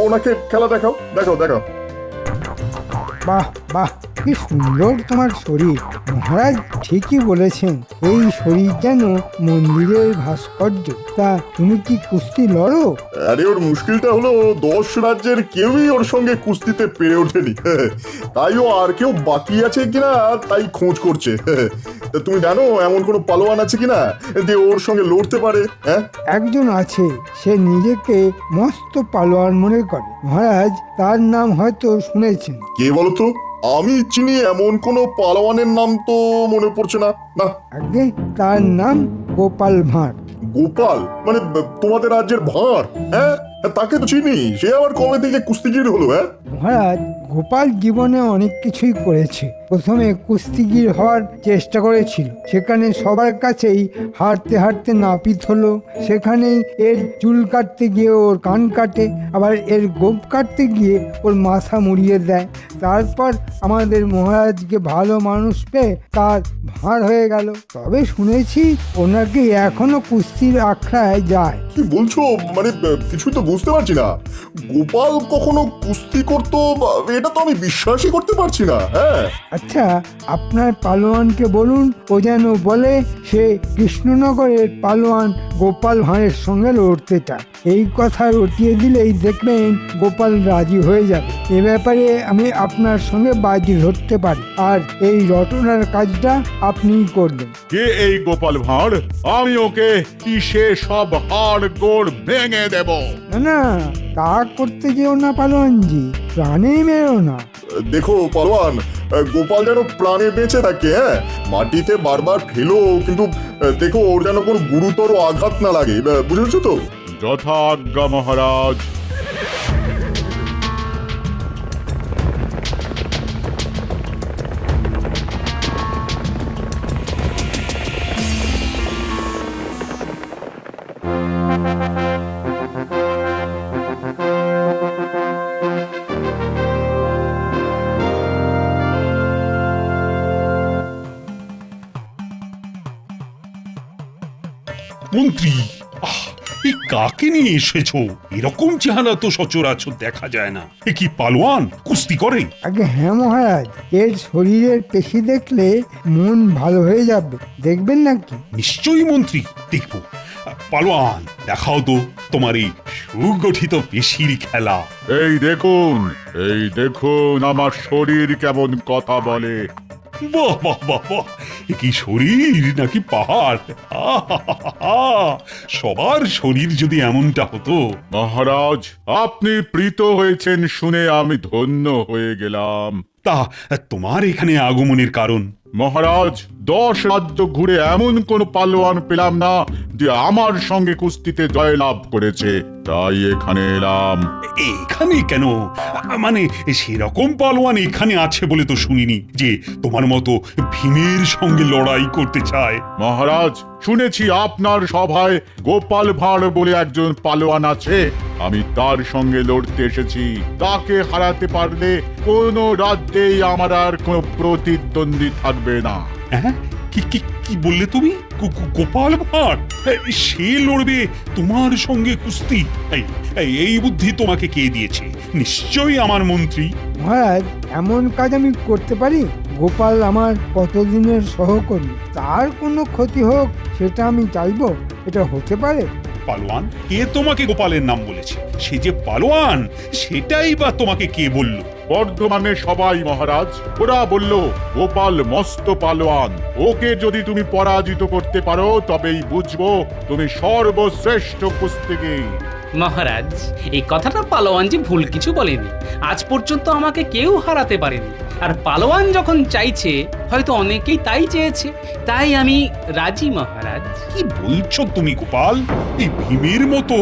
ওনাকে খেলা দেখাও, দেখাও দেখাও। বাহ বাহ, কি সুন্দর তোমার শরীর। মহারাজ ঠিকই বলেছেন, এই শরীর যেন মন্দিরের ভাস্কর্য। তা তুমি কি কুস্তি লড়ো? আরে ওর মুশকিলটা হলো 10 রাজ্যের কেউই ওর সঙ্গে কুস্তিতে পেরে ওঠেনি। তাই ও আর কেউ বাকি আছে কিনা তাই খোঁজ করছে। তা তুমি জানো এমন কোনো পালোয়ান আছে কিনা যে ওর সঙ্গে লড়তে পারে? হ্যাঁ, একজন আছে, সে নিজেকে মস্ত পালোয়ান মনে করে। মহারাজ তার নাম হয়তো শুনেছেন। কে বলো তো? আমি চিনি এমন কোনো পালোয়ানের নাম তো মনে পড়ছে না। না, আগে তার নাম গোপাল ভাঁড়। গোপাল মানে তোমাদের রাজ্যের ভাঁড়? হ্যাঁ, তাকে তো চিনি। সে আবার কবে থেকে কুস্তিগির হলো? হ্যাঁ মহারাজ, গোপাল জীবনে অনেক কিছুই করেছে। প্রথমে কুস্তিগির হওয়ার চেষ্টা করেছিল, সেখানে সবার কাছেই হারতে হারতে নাপিত হলো। সেখানেই এর চুল কাটতে গিয়ে ওর কান কাটে, আবার এর গোপ কাটতে গিয়ে ওর মাথা মুড়িয়ে দেয়। তারপর আমাদের মহারাজকে ভালো মানুষ পেয়ে তার ভাঁড় হয়ে গেল। তবে শুনেছি ওনাকে এখনো কুস্তির আখড়ায় যায়। কি বলছো? মানে কিছু তো বুঝতে পারছি না। গোপাল কখনো কুস্তি করতো, এটা তো আমি বিশ্বাসই করতে পারছি না। হ্যাঁ, আচ্ছা, আপনার পালোয়ানকে বলুন ও যেন বলে সে কৃষ্ণনগরের পালোয়ান গোপাল ভাঁড়ের সঙ্গে লড়তে চায়। এই কথা রটিয়ে দিলেই দেখবেন গোপাল রাজি হয়ে যাবে। এ ব্যাপারে আমি আপনার সঙ্গে বাজি ধরতে পারি, আর এই রটনার কাজটা আপনিই করবেন। কে এই গোপাল ভাঁড়? আমি ওকে কিসে সব হাড় গোড় ভেঙে দেব। না না, তা করতে যেও না পালোয়ানজি, প্রাণেই মেরো না। দেখো পালোয়ান, গোপাল যেন প্রাণে বেঁচে থাকে। হ্যাঁ, মাটিতে বারবার ফেলো, কিন্তু দেখো ওর যেন কোনো গুরুতর আঘাত না লাগে। বুঝেছো তো? যথা আজ্ঞা মহারাজ। মন্ত্রী, এই কাকে নিয়ে এসেছো? এরকম চেহারা তো সচরাচর দেখা যায় না। এ কি পালোয়ান? কুস্তি করে? আগে হ্যাঁ মহারাজ, এর শরীরের পেশি দেখলে মন ভালো হয়ে যাবে, দেখবেন নাকি? নিশ্চয়ই মন্ত্রী, দেখব। পালোয়ান, দেখাও তো তোমার এই সুগঠিত পেশির খেলা। এই দেখুন আমার শরীর কেমন কথা বলে। বাহ বাহ বাহ বাহ, এ কি শরীর নাকি পাহাড়! আহাহাহা, সবার শরীর যদি এমনটা হতো। মহারাজ, আপনি প্রীত হয়েছেন শুনে আমি ধন্য হয়ে গেলাম। তা তোমার এখানে আগমনের কারণ? মহারাজ, 10 রাজ্য ঘুরে এমন কোন পালোয়ান পেলাম না যে আমার সঙ্গে কুস্তিতে জয়লাভ করেছে, তাই এখানে এলাম। এখানে কেন? মানে সেরকম পালোয়ান এখানে আছে বলে তো শুনিনি যে তোমার মতো ভীমের সঙ্গে সঙ্গে লড়াই করতে চায়। মহারাজ, শুনেছি আপনার সভায় গোপাল ভাঁড় বলে একজন পালোয়ান আছে। আমি তার সঙ্গে লড়তে এসেছি। তাকে হারাতে পারলে কোনো রাজ্যেই আমার আর কোনো প্রতিদ্বন্দ্বী থাকবে না। হ্যাঁ, কি কি কি বললে তুমি? গোপাল ভাঁড় সে লড়বে তোমার সঙ্গে কুস্তি? এই বুদ্ধি তোমাকে কে দিয়েছে? নিশ্চয়ই আমার মন্ত্রী। মহারাজ, এমন কাজ আমি করতে পারি? গোপাল আমার কতদিনের সহকর্মী, তার কোনো ক্ষতি হোক সেটা আমি চাইবো? এটা হতে পারে? পালোয়ান? কে তোমাকে গোপালের নাম বলেছে? সে যে পালোয়ান সেটাই বা তোমাকে কে বলল? বর্ধমানে সবাই মহারাজ, ওরা বলল গোপাল মস্ত পালোয়ান। ওকে যদি তুমি পরাজিত করতে পারো তবেই বুঝবো তুমি সর্বশ্রেষ্ঠ কুস্তিগীর। মহারাজ, এই কথাটা পালোয়ানজি ভুল কিছু বলেনি। আজ পর্যন্ত আমাকে কেউ হারাতে পারেনি। আর পালোয়ান যখন চাইছে, হয়তো অনেকেই তাই চেয়েছে, তাই আমি রাজি মহারাজ। কি বলছো তুমি গোপাল? এই ভীমের মতো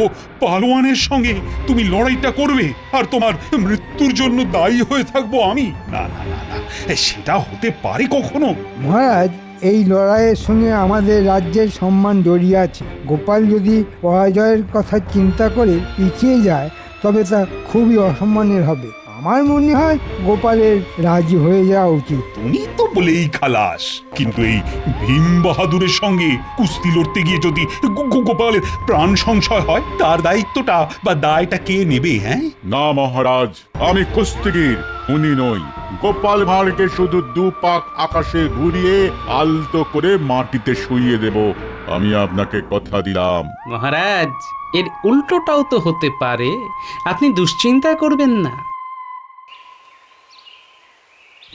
পালোয়ানের সঙ্গে তুমি লড়াইটা করবে আর তোমার মৃত্যুর জন্য দায়ী হয়ে থাকবো আমি? না না না না, সেটা হতে পারে কখনো? মহারাজ, এই লড়াইয়ের সঙ্গে আমাদের রাজ্যের সম্মান জড়িয়ে আছে। গোপাল যদি পরাজয়ের কথা চিন্তা করে পিছিয়ে যায় তবে তা খুবই অসম্মানের হবে। আমার মনে হয় গোপালের রাজি হয়ে যাওয়া উচিত। তুমি তো বলেই খালাস, কিন্তু এই ভীম বাহাদুরের সঙ্গে কুস্তি লড়তে গিয়ে যদি গোপালের প্রাণ সংশয় হয়, তার দায়িত্বটা বা দায়টা কে নেবে? হ্যাঁ না মহারাজ, আমি কুস্তিগীর, উনি নই। গোপাল ভাঁড়কে শুধু দু পাক আকাশে ঘুরিয়ে আলতো করে মাটিতে শুইয়ে দেব। আমি আপনাকে কথা দিলাম। মহারাজ, এর উল্টোটাও তো হতে পারে। আপনি দুশ্চিন্তা করবেন না।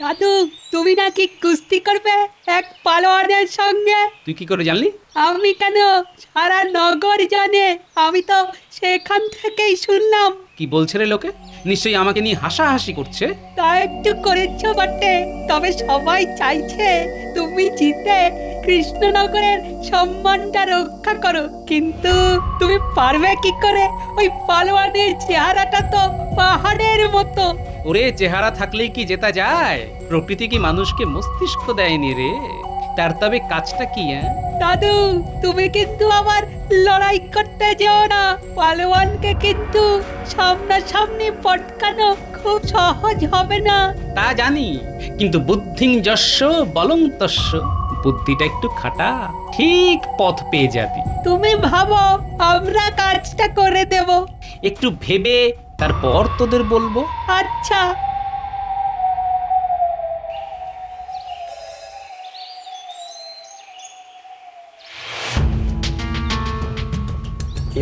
দাদু, তুমি নাকি কুস্তি করবে এক পালোয়ানের সঙ্গে? তুই কি করে জানলি? আমি কেন, সারা নগর জানে। আমি তো সেখান থেকেই শুনলাম। কি বলছে রে লোকে? নিশ্চয়ই আমাকে নিয়ে হাসাহাসি করছে। তা একটু করেছো বটে, তবে সবাই চাইছে তুমি জিতে কৃষ্ণনগরের সম্মানটা রক্ষা করো। কিন্তু তুমি পারবে কি করে? ওই পালোয়ানের চেহারাটা তো পাহাড়ের মতো। ওরে, চেহারা থাকলেই কি জেতা যায়? প্রকৃতি কি মানুষকে মস্তিষ্ক দেয়নি রে? তার তবে কাজটা কি? দাদু, তুমি কিন্তু আবার লড়াই করতে যেও না। পালোয়ানকে কিন্তু সামনাসামনি পটকানো খুব সহজ হবে না। তা জানি, কিন্তু বুদ্ধিং যস্য বলং তস্য। বুদ্ধিটা একটু খাটা, ঠিক পথ পেয়ে যাবি। তুমি ভাবো আমরা কাজটা করে দেব? একটু ভেবে তারপর তোদের বলবো। আচ্ছা।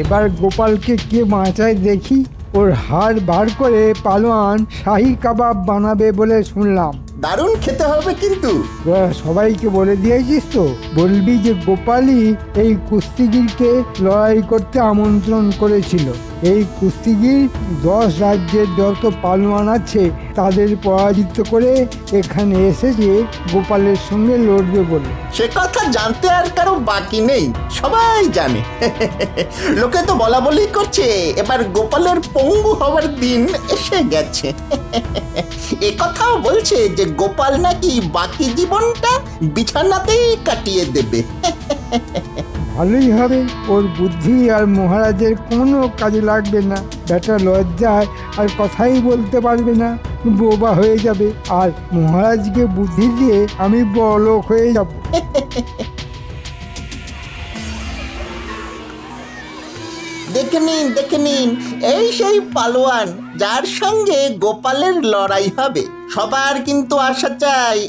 এবার গোপালকে কে বাঁচায় দেখি। ওর হাড় বার করে পালোয়ান শাহী কাবাব বানাবে বলে শুনলাম। দারুণ খেতে হবে কিন্তু। তোরা সবাইকে বলে দিয়েছিস তো? বলবি যে গোপালই এই কুস্তিগিরকে লড়াই করতে আমন্ত্রণ করেছিল। এই কুস্তিগির 10 রাজ্যের যত পালোয়ান আছে তাদের পরাজিত করে এখানে এসেছে গোপালের সঙ্গে লড়বে বলে। সে কথা জানতে আর কারো বাকি নেই, সবাই জানে। লোকে তো বলা বলি করছে এবার গোপালের পঙ্গু হওয়ার দিন এসে গেছে। এ কথাও বলছে যে গোপাল নাকি বাকি জীবনটা বিছানাতেই কাটিয়ে দেবে। ভালোই হবে, ওর বুদ্ধি আর মহারাজের কোনো কাজে লাগবে না। বেটা লজ্জায় আর কথাই বলতে পারবে না, বোবা হয়ে যাবে। আর মহারাজকে বুদ্ধি দিয়ে আমি বড়লোক হয়ে যাব। দেখে নিন, এই সেই পালোয়ান যার সঙ্গে গোপালের লড়াই হবে। সবার কিন্তু আশা চাই।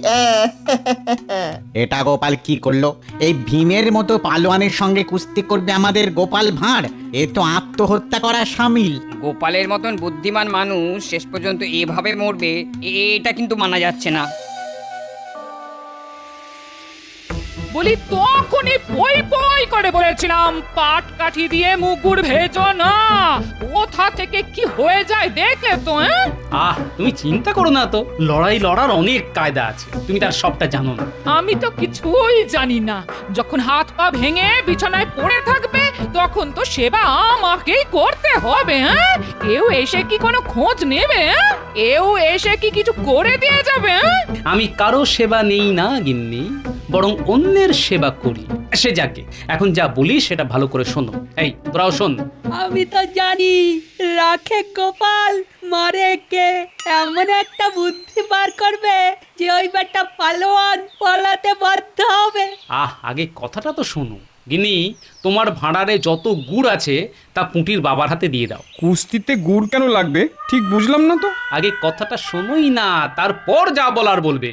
এটা গোপাল কি করলো? এই ভীমের মতো পালোয়ানের সঙ্গে কুস্তি করবে আমাদের গোপাল ভাঁড়? এ তো আত্মহত্যা করা সামিল। গোপালের মতন বুদ্ধিমান মানুষ শেষ পর্যন্ত এভাবে মরবে, এটা কিন্তু মানা যাচ্ছে না। বলি তখনই পই পই করে বলেছিলাম পাট কাঠি দিয়ে মুগুর ভেজো না। কোথা থেকে কি হয়ে যায় দেখলে তো? তুমি চিন্তা করো না তো, লড়াই লড়ার অনেক কায়দা আছে, তুমি তার সবটা জানো না। আমি তো কিছুই জানি না। যখন হাত পা ভেঙে বিছানায় পড়ে থাকবে তখন তো সেবা আমাকেই করতে হবে। হ্যাঁ, কেউ এসে কি কোনো খোঁজ নেবে? হ্যাঁ, কেউ এসে কি কিছু করে দিয়ে যাবে? হ্যাঁ, আমি কারো সেবা নেই না গিন্নি, বরং অন্যের সেবা করি। সে যাকে, এখন যা বলি সেটা ভালো করে শোনো। এই তোরাও শোন। আমি তো জানি রাখে গোপাল মারে কে, এমন একটা বুদ্ধি বার করবে যে ওই বেটা পালোয়ান পালাতে বাধ্য হবে। আগে কথাটা তো শোনো। গিন্নি, তোমার ভাঁড়ারে যত গুড় আছে তা পুঁটির বাবার হাতে দিয়ে দাও। কুস্তিতে গুড় কেন লাগবে ঠিক বুঝলাম না তো। আগে কথাটা শোনোই না, তারপর যা বলার বলবে।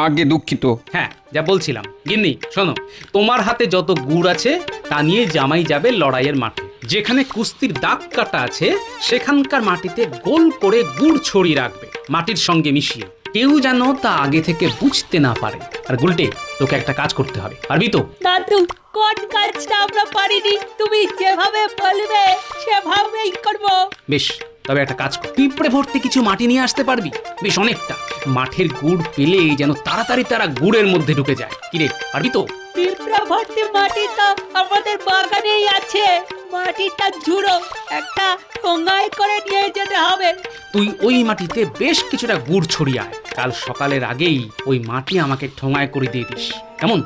আগে দুঃখিত। হ্যাঁ, যা বলছিলাম। গিন্নি শোনো, তোমার হাতে যত গুড় আছে তা নিয়ে জামাই যাবে লড়াইয়ের মাঠে। যেখানে কুস্তির দাগ কাটা আছে সেখানকার মাটিতে গোল করে গুড় ছড়িয়ে রাখবে মাটির সঙ্গে মিশিয়ে, কেউ যেন তা আগে থেকে বুঝতে না পারে। আর গুলটে, তোকে একটা কাজ করতে হবে, পারবি তো? দাদু, কোন কাজটা আমরা পারিনি, তুমি যেভাবে বলবে সেভাবেই করব। বেশ, তবে একটা কাজ কর, পিঁপড়ে ভর্তি কিছু মাটি নিয়ে আসতে পারবি? বেশ অনেকটা। মাঠের গুড় পেলে যেন তাড়াতাড়ি তারা গুড়ের মধ্যে ঢুকে যায়। কিরে, পারবি তো? পিঁপড়া ভর্তি মাটি তো আমাদের বাগানেই আছে। মাটিটা ঝুড়ো, একটা ঠোঙায় করে নিয়ে যেতে হবে। তুই ওই মাটিতে বেশ কিছুটা গুড় ছড়িয়ে আয়। কাল সকালের আগেই ওই মাটি আমাকে ঠোঙায় করে দিয়ে দিস, কেমন?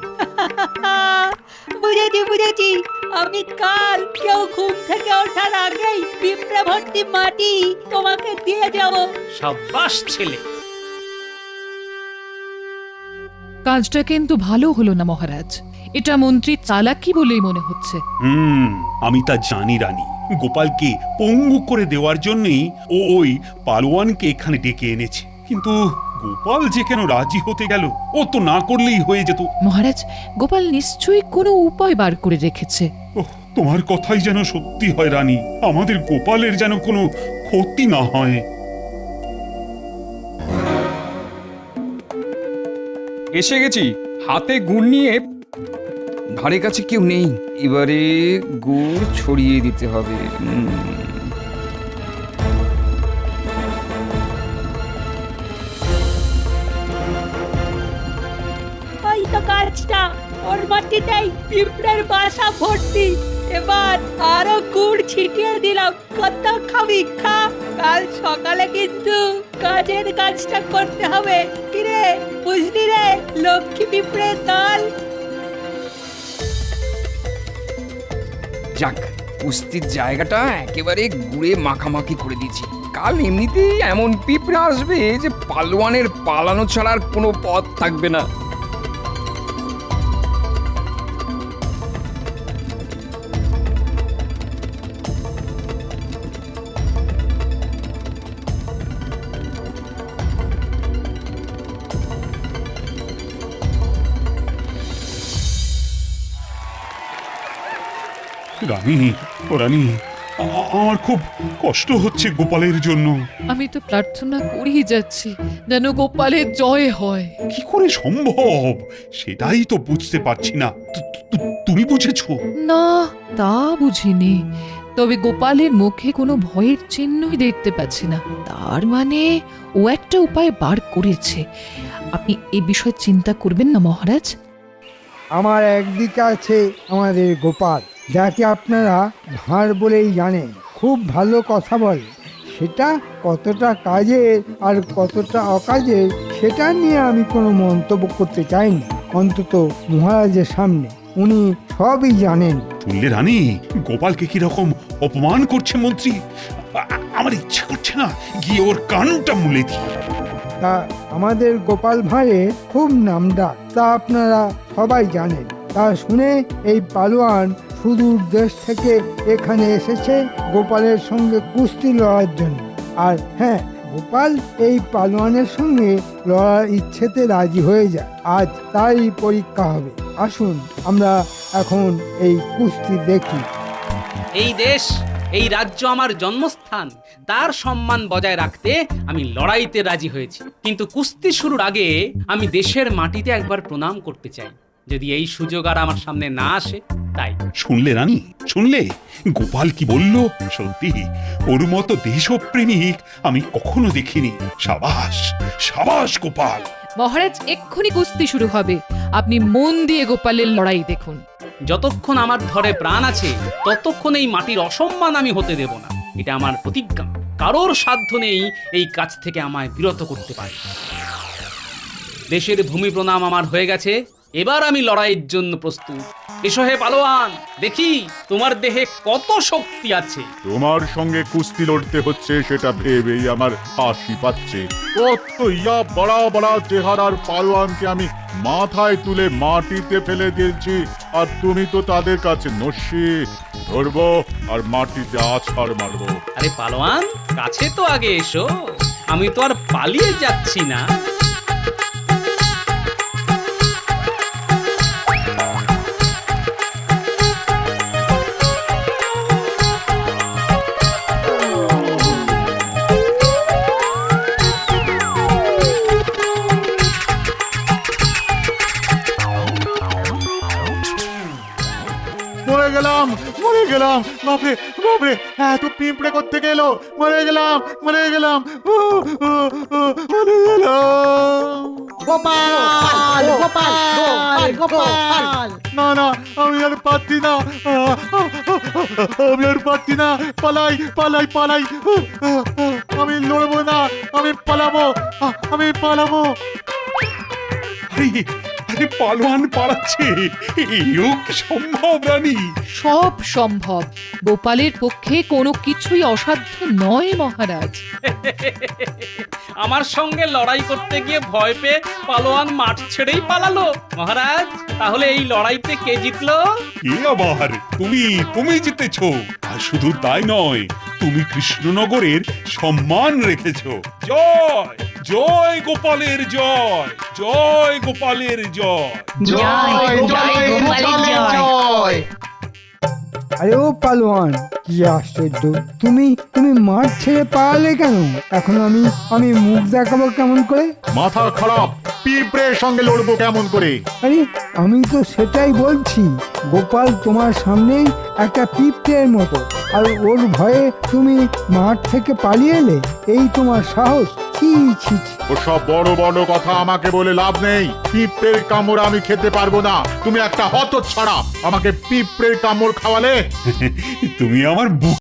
বুঝেছি বুঝেছি, আমি কাল কেউ ঘুম থেকে ওঠার আগেই পিঁপড়া ভর্তি মাটি তোমাকে দিয়ে যাব। সাবাস ছেলে। কাজটা কিন্তু ভালো হলো না মহারাজ, এটা মন্ত্রী চালাকি বলেই মনে হচ্ছে। আমি তা জানি রানী। গোপালকে পঙ্গু করে দেওয়ার জন্যই ও ওই পালোয়ানকে এখানে ডেকে এনেছে। কিন্তু গোপাল যে কেন রাজি হতে গেল? ও তো না করলেই হয়ে যেত। মহারাজ, গোপাল নিশ্চয়ই কোনো উপায় বার করে রেখেছে। তোমার কথাই যেন সত্যি হয় রানী, আমাদের গোপালের যেন কোনো ক্ষতি না হয়। এসে গেছি, হাতে গুড় নিয়ে। ধারে কাছে কেউ নেই, এবারে গুড় ছড়িয়ে দিতে হবে। ওই তো কাজটা, ওর মাটিতেই পিঁপড়ের বাসা ভর্তি। এবার আরো গুড় ছিটিয়ে দিলাম, কত খাবি খা। কাল সকালে কিন্তু কাজের কাজটা করতে হবে। কিরে, বুঝলি রে লক্ষ্মী পিঁপড়ের দল? যাক, কুস্তির জায়গাটা একেবারে গুড়ে মাখামাখি করে দিয়েছি। কাল এমনিতেই এমন পিঁপড়ে আসবে যে পালোয়ানের পালানো ছাড়ার কোনো পথ থাকবে না। রানী, ও রানী, আমার খুব কষ্ট হচ্ছে গোপালের জন্য। আমি তো প্রার্থনা করেই যাচ্ছি যেন গোপালের জয় হয়। কি করে সম্ভব সেটাই তো বুঝতে পারছি না। তুমি বুঝেছো? না, তা বুঝিনি, তবে গোপালের মুখে কোনো ভয়ের চিহ্নই দেখতে পাচ্ছি না। তার মানে ও একটা উপায় বার করেছে। আপনি এ বিষয়ে চিন্তা করবেন না মহারাজ। আমার একদিকে আছে আমাদের গোপাল, যাকে আপনারা ভাঁড় বলেই জানেন, খুব ভালো কথা বলে। সেটা কতটা কাজের আর কতটা অকাজের সেটা নিয়ে আমি কোনো মন্তব্য করতে চাই না, অন্তত মহারাজের সামনে। উনি সবই জানেন। শুনলে রানী, গোপালকে কিরকম অপমান করছে মন্ত্রী। আমার ইচ্ছা করছে না গিয়ে ওর কানটা মুলে দিই। তা আমাদের গোপাল ভাঁড়ের খুব নামডাক, তা আপনারা সবাই জানেন। তা শুনে এই পালোয়ান সুদূর দেশ থেকে এখানে এসেছে গোপালের সঙ্গে কুস্তি লড়ার জন্য। আর হ্যাঁ, গোপাল এই পালোয়ানের সঙ্গে লড়ার ইচ্ছেতে রাজি হয়ে যায়। আজ তারই পরীক্ষা হবে। আসুন আমরা এখন এই কুস্তি দেখি। এই দেশ, এই রাজ্য আমার জন্মস্থান, তার সম্মান বজায় রাখতে আমি লড়াইতে রাজি হয়েছি। কিন্তু কুস্তি শুরুর আগে আমি দেশের মাটিতে একবার প্রণাম করতে চাই, যদি এই সুযোগ আর আমার সামনে না আসে। তাই শুনলে রানী, শুনলে গোপাল কি বলল? সত্যি ওর মতো দেশপ্রেমিক আমি কখনো দেখিনি। সাবাস, সাবাস গোপাল। মহারাজ, এক্ষুনি কুস্তি শুরু হবে, আপনি মন দিয়ে গোপালের লড়াই দেখুন। যতক্ষণ আমার ধরে প্রাণ আছে ততক্ষণ এই মাটির অসম্মান আমি হতে দেব না। এটা আমার প্রতিজ্ঞা। কারোর সাধ্য নেই এই কাজ থেকে আমায় বিরত করতে পারে। দেশের ভূমি প্রণাম আমার হয়ে গেছে, এবার আমি লড়াইয়ের জন্য প্রস্তুত। এসো হে পালোয়ান, দেখি তোমার দেহে কত শক্তি আছে। তোমার সঙ্গে কুস্তি লড়তে হচ্ছে সেটা ভেবেই আমার হাসি পাচ্ছে। কত ইয়া বড়া বড়া চেহারার পালোয়ানকে আমি মাথায় তুলে মাটিতে ফেলে দিয়েছি, আর তুমি তো তাদের কাছে নস্যি। ধরবো আর মাটিতে আছাড় মারবো। আরে পালোয়ান, কাছে তো আগে এসো, আমি তো আর পালিয়ে যাচ্ছি না। মরে গেলাম, মরে গেলাম, বাপরে বাপরে, এত পিঁপড়ে করতে গেল, মরে গেলাম, মরে গেলাম, মরে গেলাম। গোপাল গোপাল গোপাল, না না, আমি আর পারছি না, আমি আর পারছি না, পালাই পালাই পালাই, আমি লড়বো না, আমি পালাবো, আমি পালাবো। আরে পালোয়ান পালাচ্ছে, এও কি সম্ভব রানী? সব সম্ভব। গোপালের পক্ষে কোনো কিছুই অসাধ্য নয় মহারাজ। আমার সঙ্গে লড়াই করতে গিয়ে ভয় পেয়ে পালোয়ান মাঠ ছেড়েই পালালো। মহারাজ, তাহলে এই লড়াইতে কে জিতলো? কে আবার? তুমি জিতেছো। আর শুধু তাই নয়, তুমি কৃষ্ণনগরের সম্মান রেখেছো। জয় জয় গোপালের জয়, জয় গোপালের জয়, জয় জয় গোপালের জয়। আরে ও পালোয়ান, কি আশ্চর্য, তুমি মাঠ ছেড়ে পালালে কেন? এখন আমি মুখ দেখাবো কেমন করে? মাথা খারাপ, পিঁপড়ের সঙ্গে লড়বো কেমন করে? আরে আমি তো সেটাই বলছি, গোপাল তোমার সামনেই একটা পিঁপড়ের মতো, আর ওর ভয়ে তুমি মাঠ থেকে পালিয়ে এলে, এই তোমার সাহস? ছি ছি ছি। ওসব বড় বড় কথা আমাকে বলে লাভ নেই। পিঁপড়ের কামড় আমি খেতে পারবো না। তুমি একটা হতচ্ছাড়া, আমাকে পিঁপড়ের কামড় খাওয়ালে? তুমি আমার বুক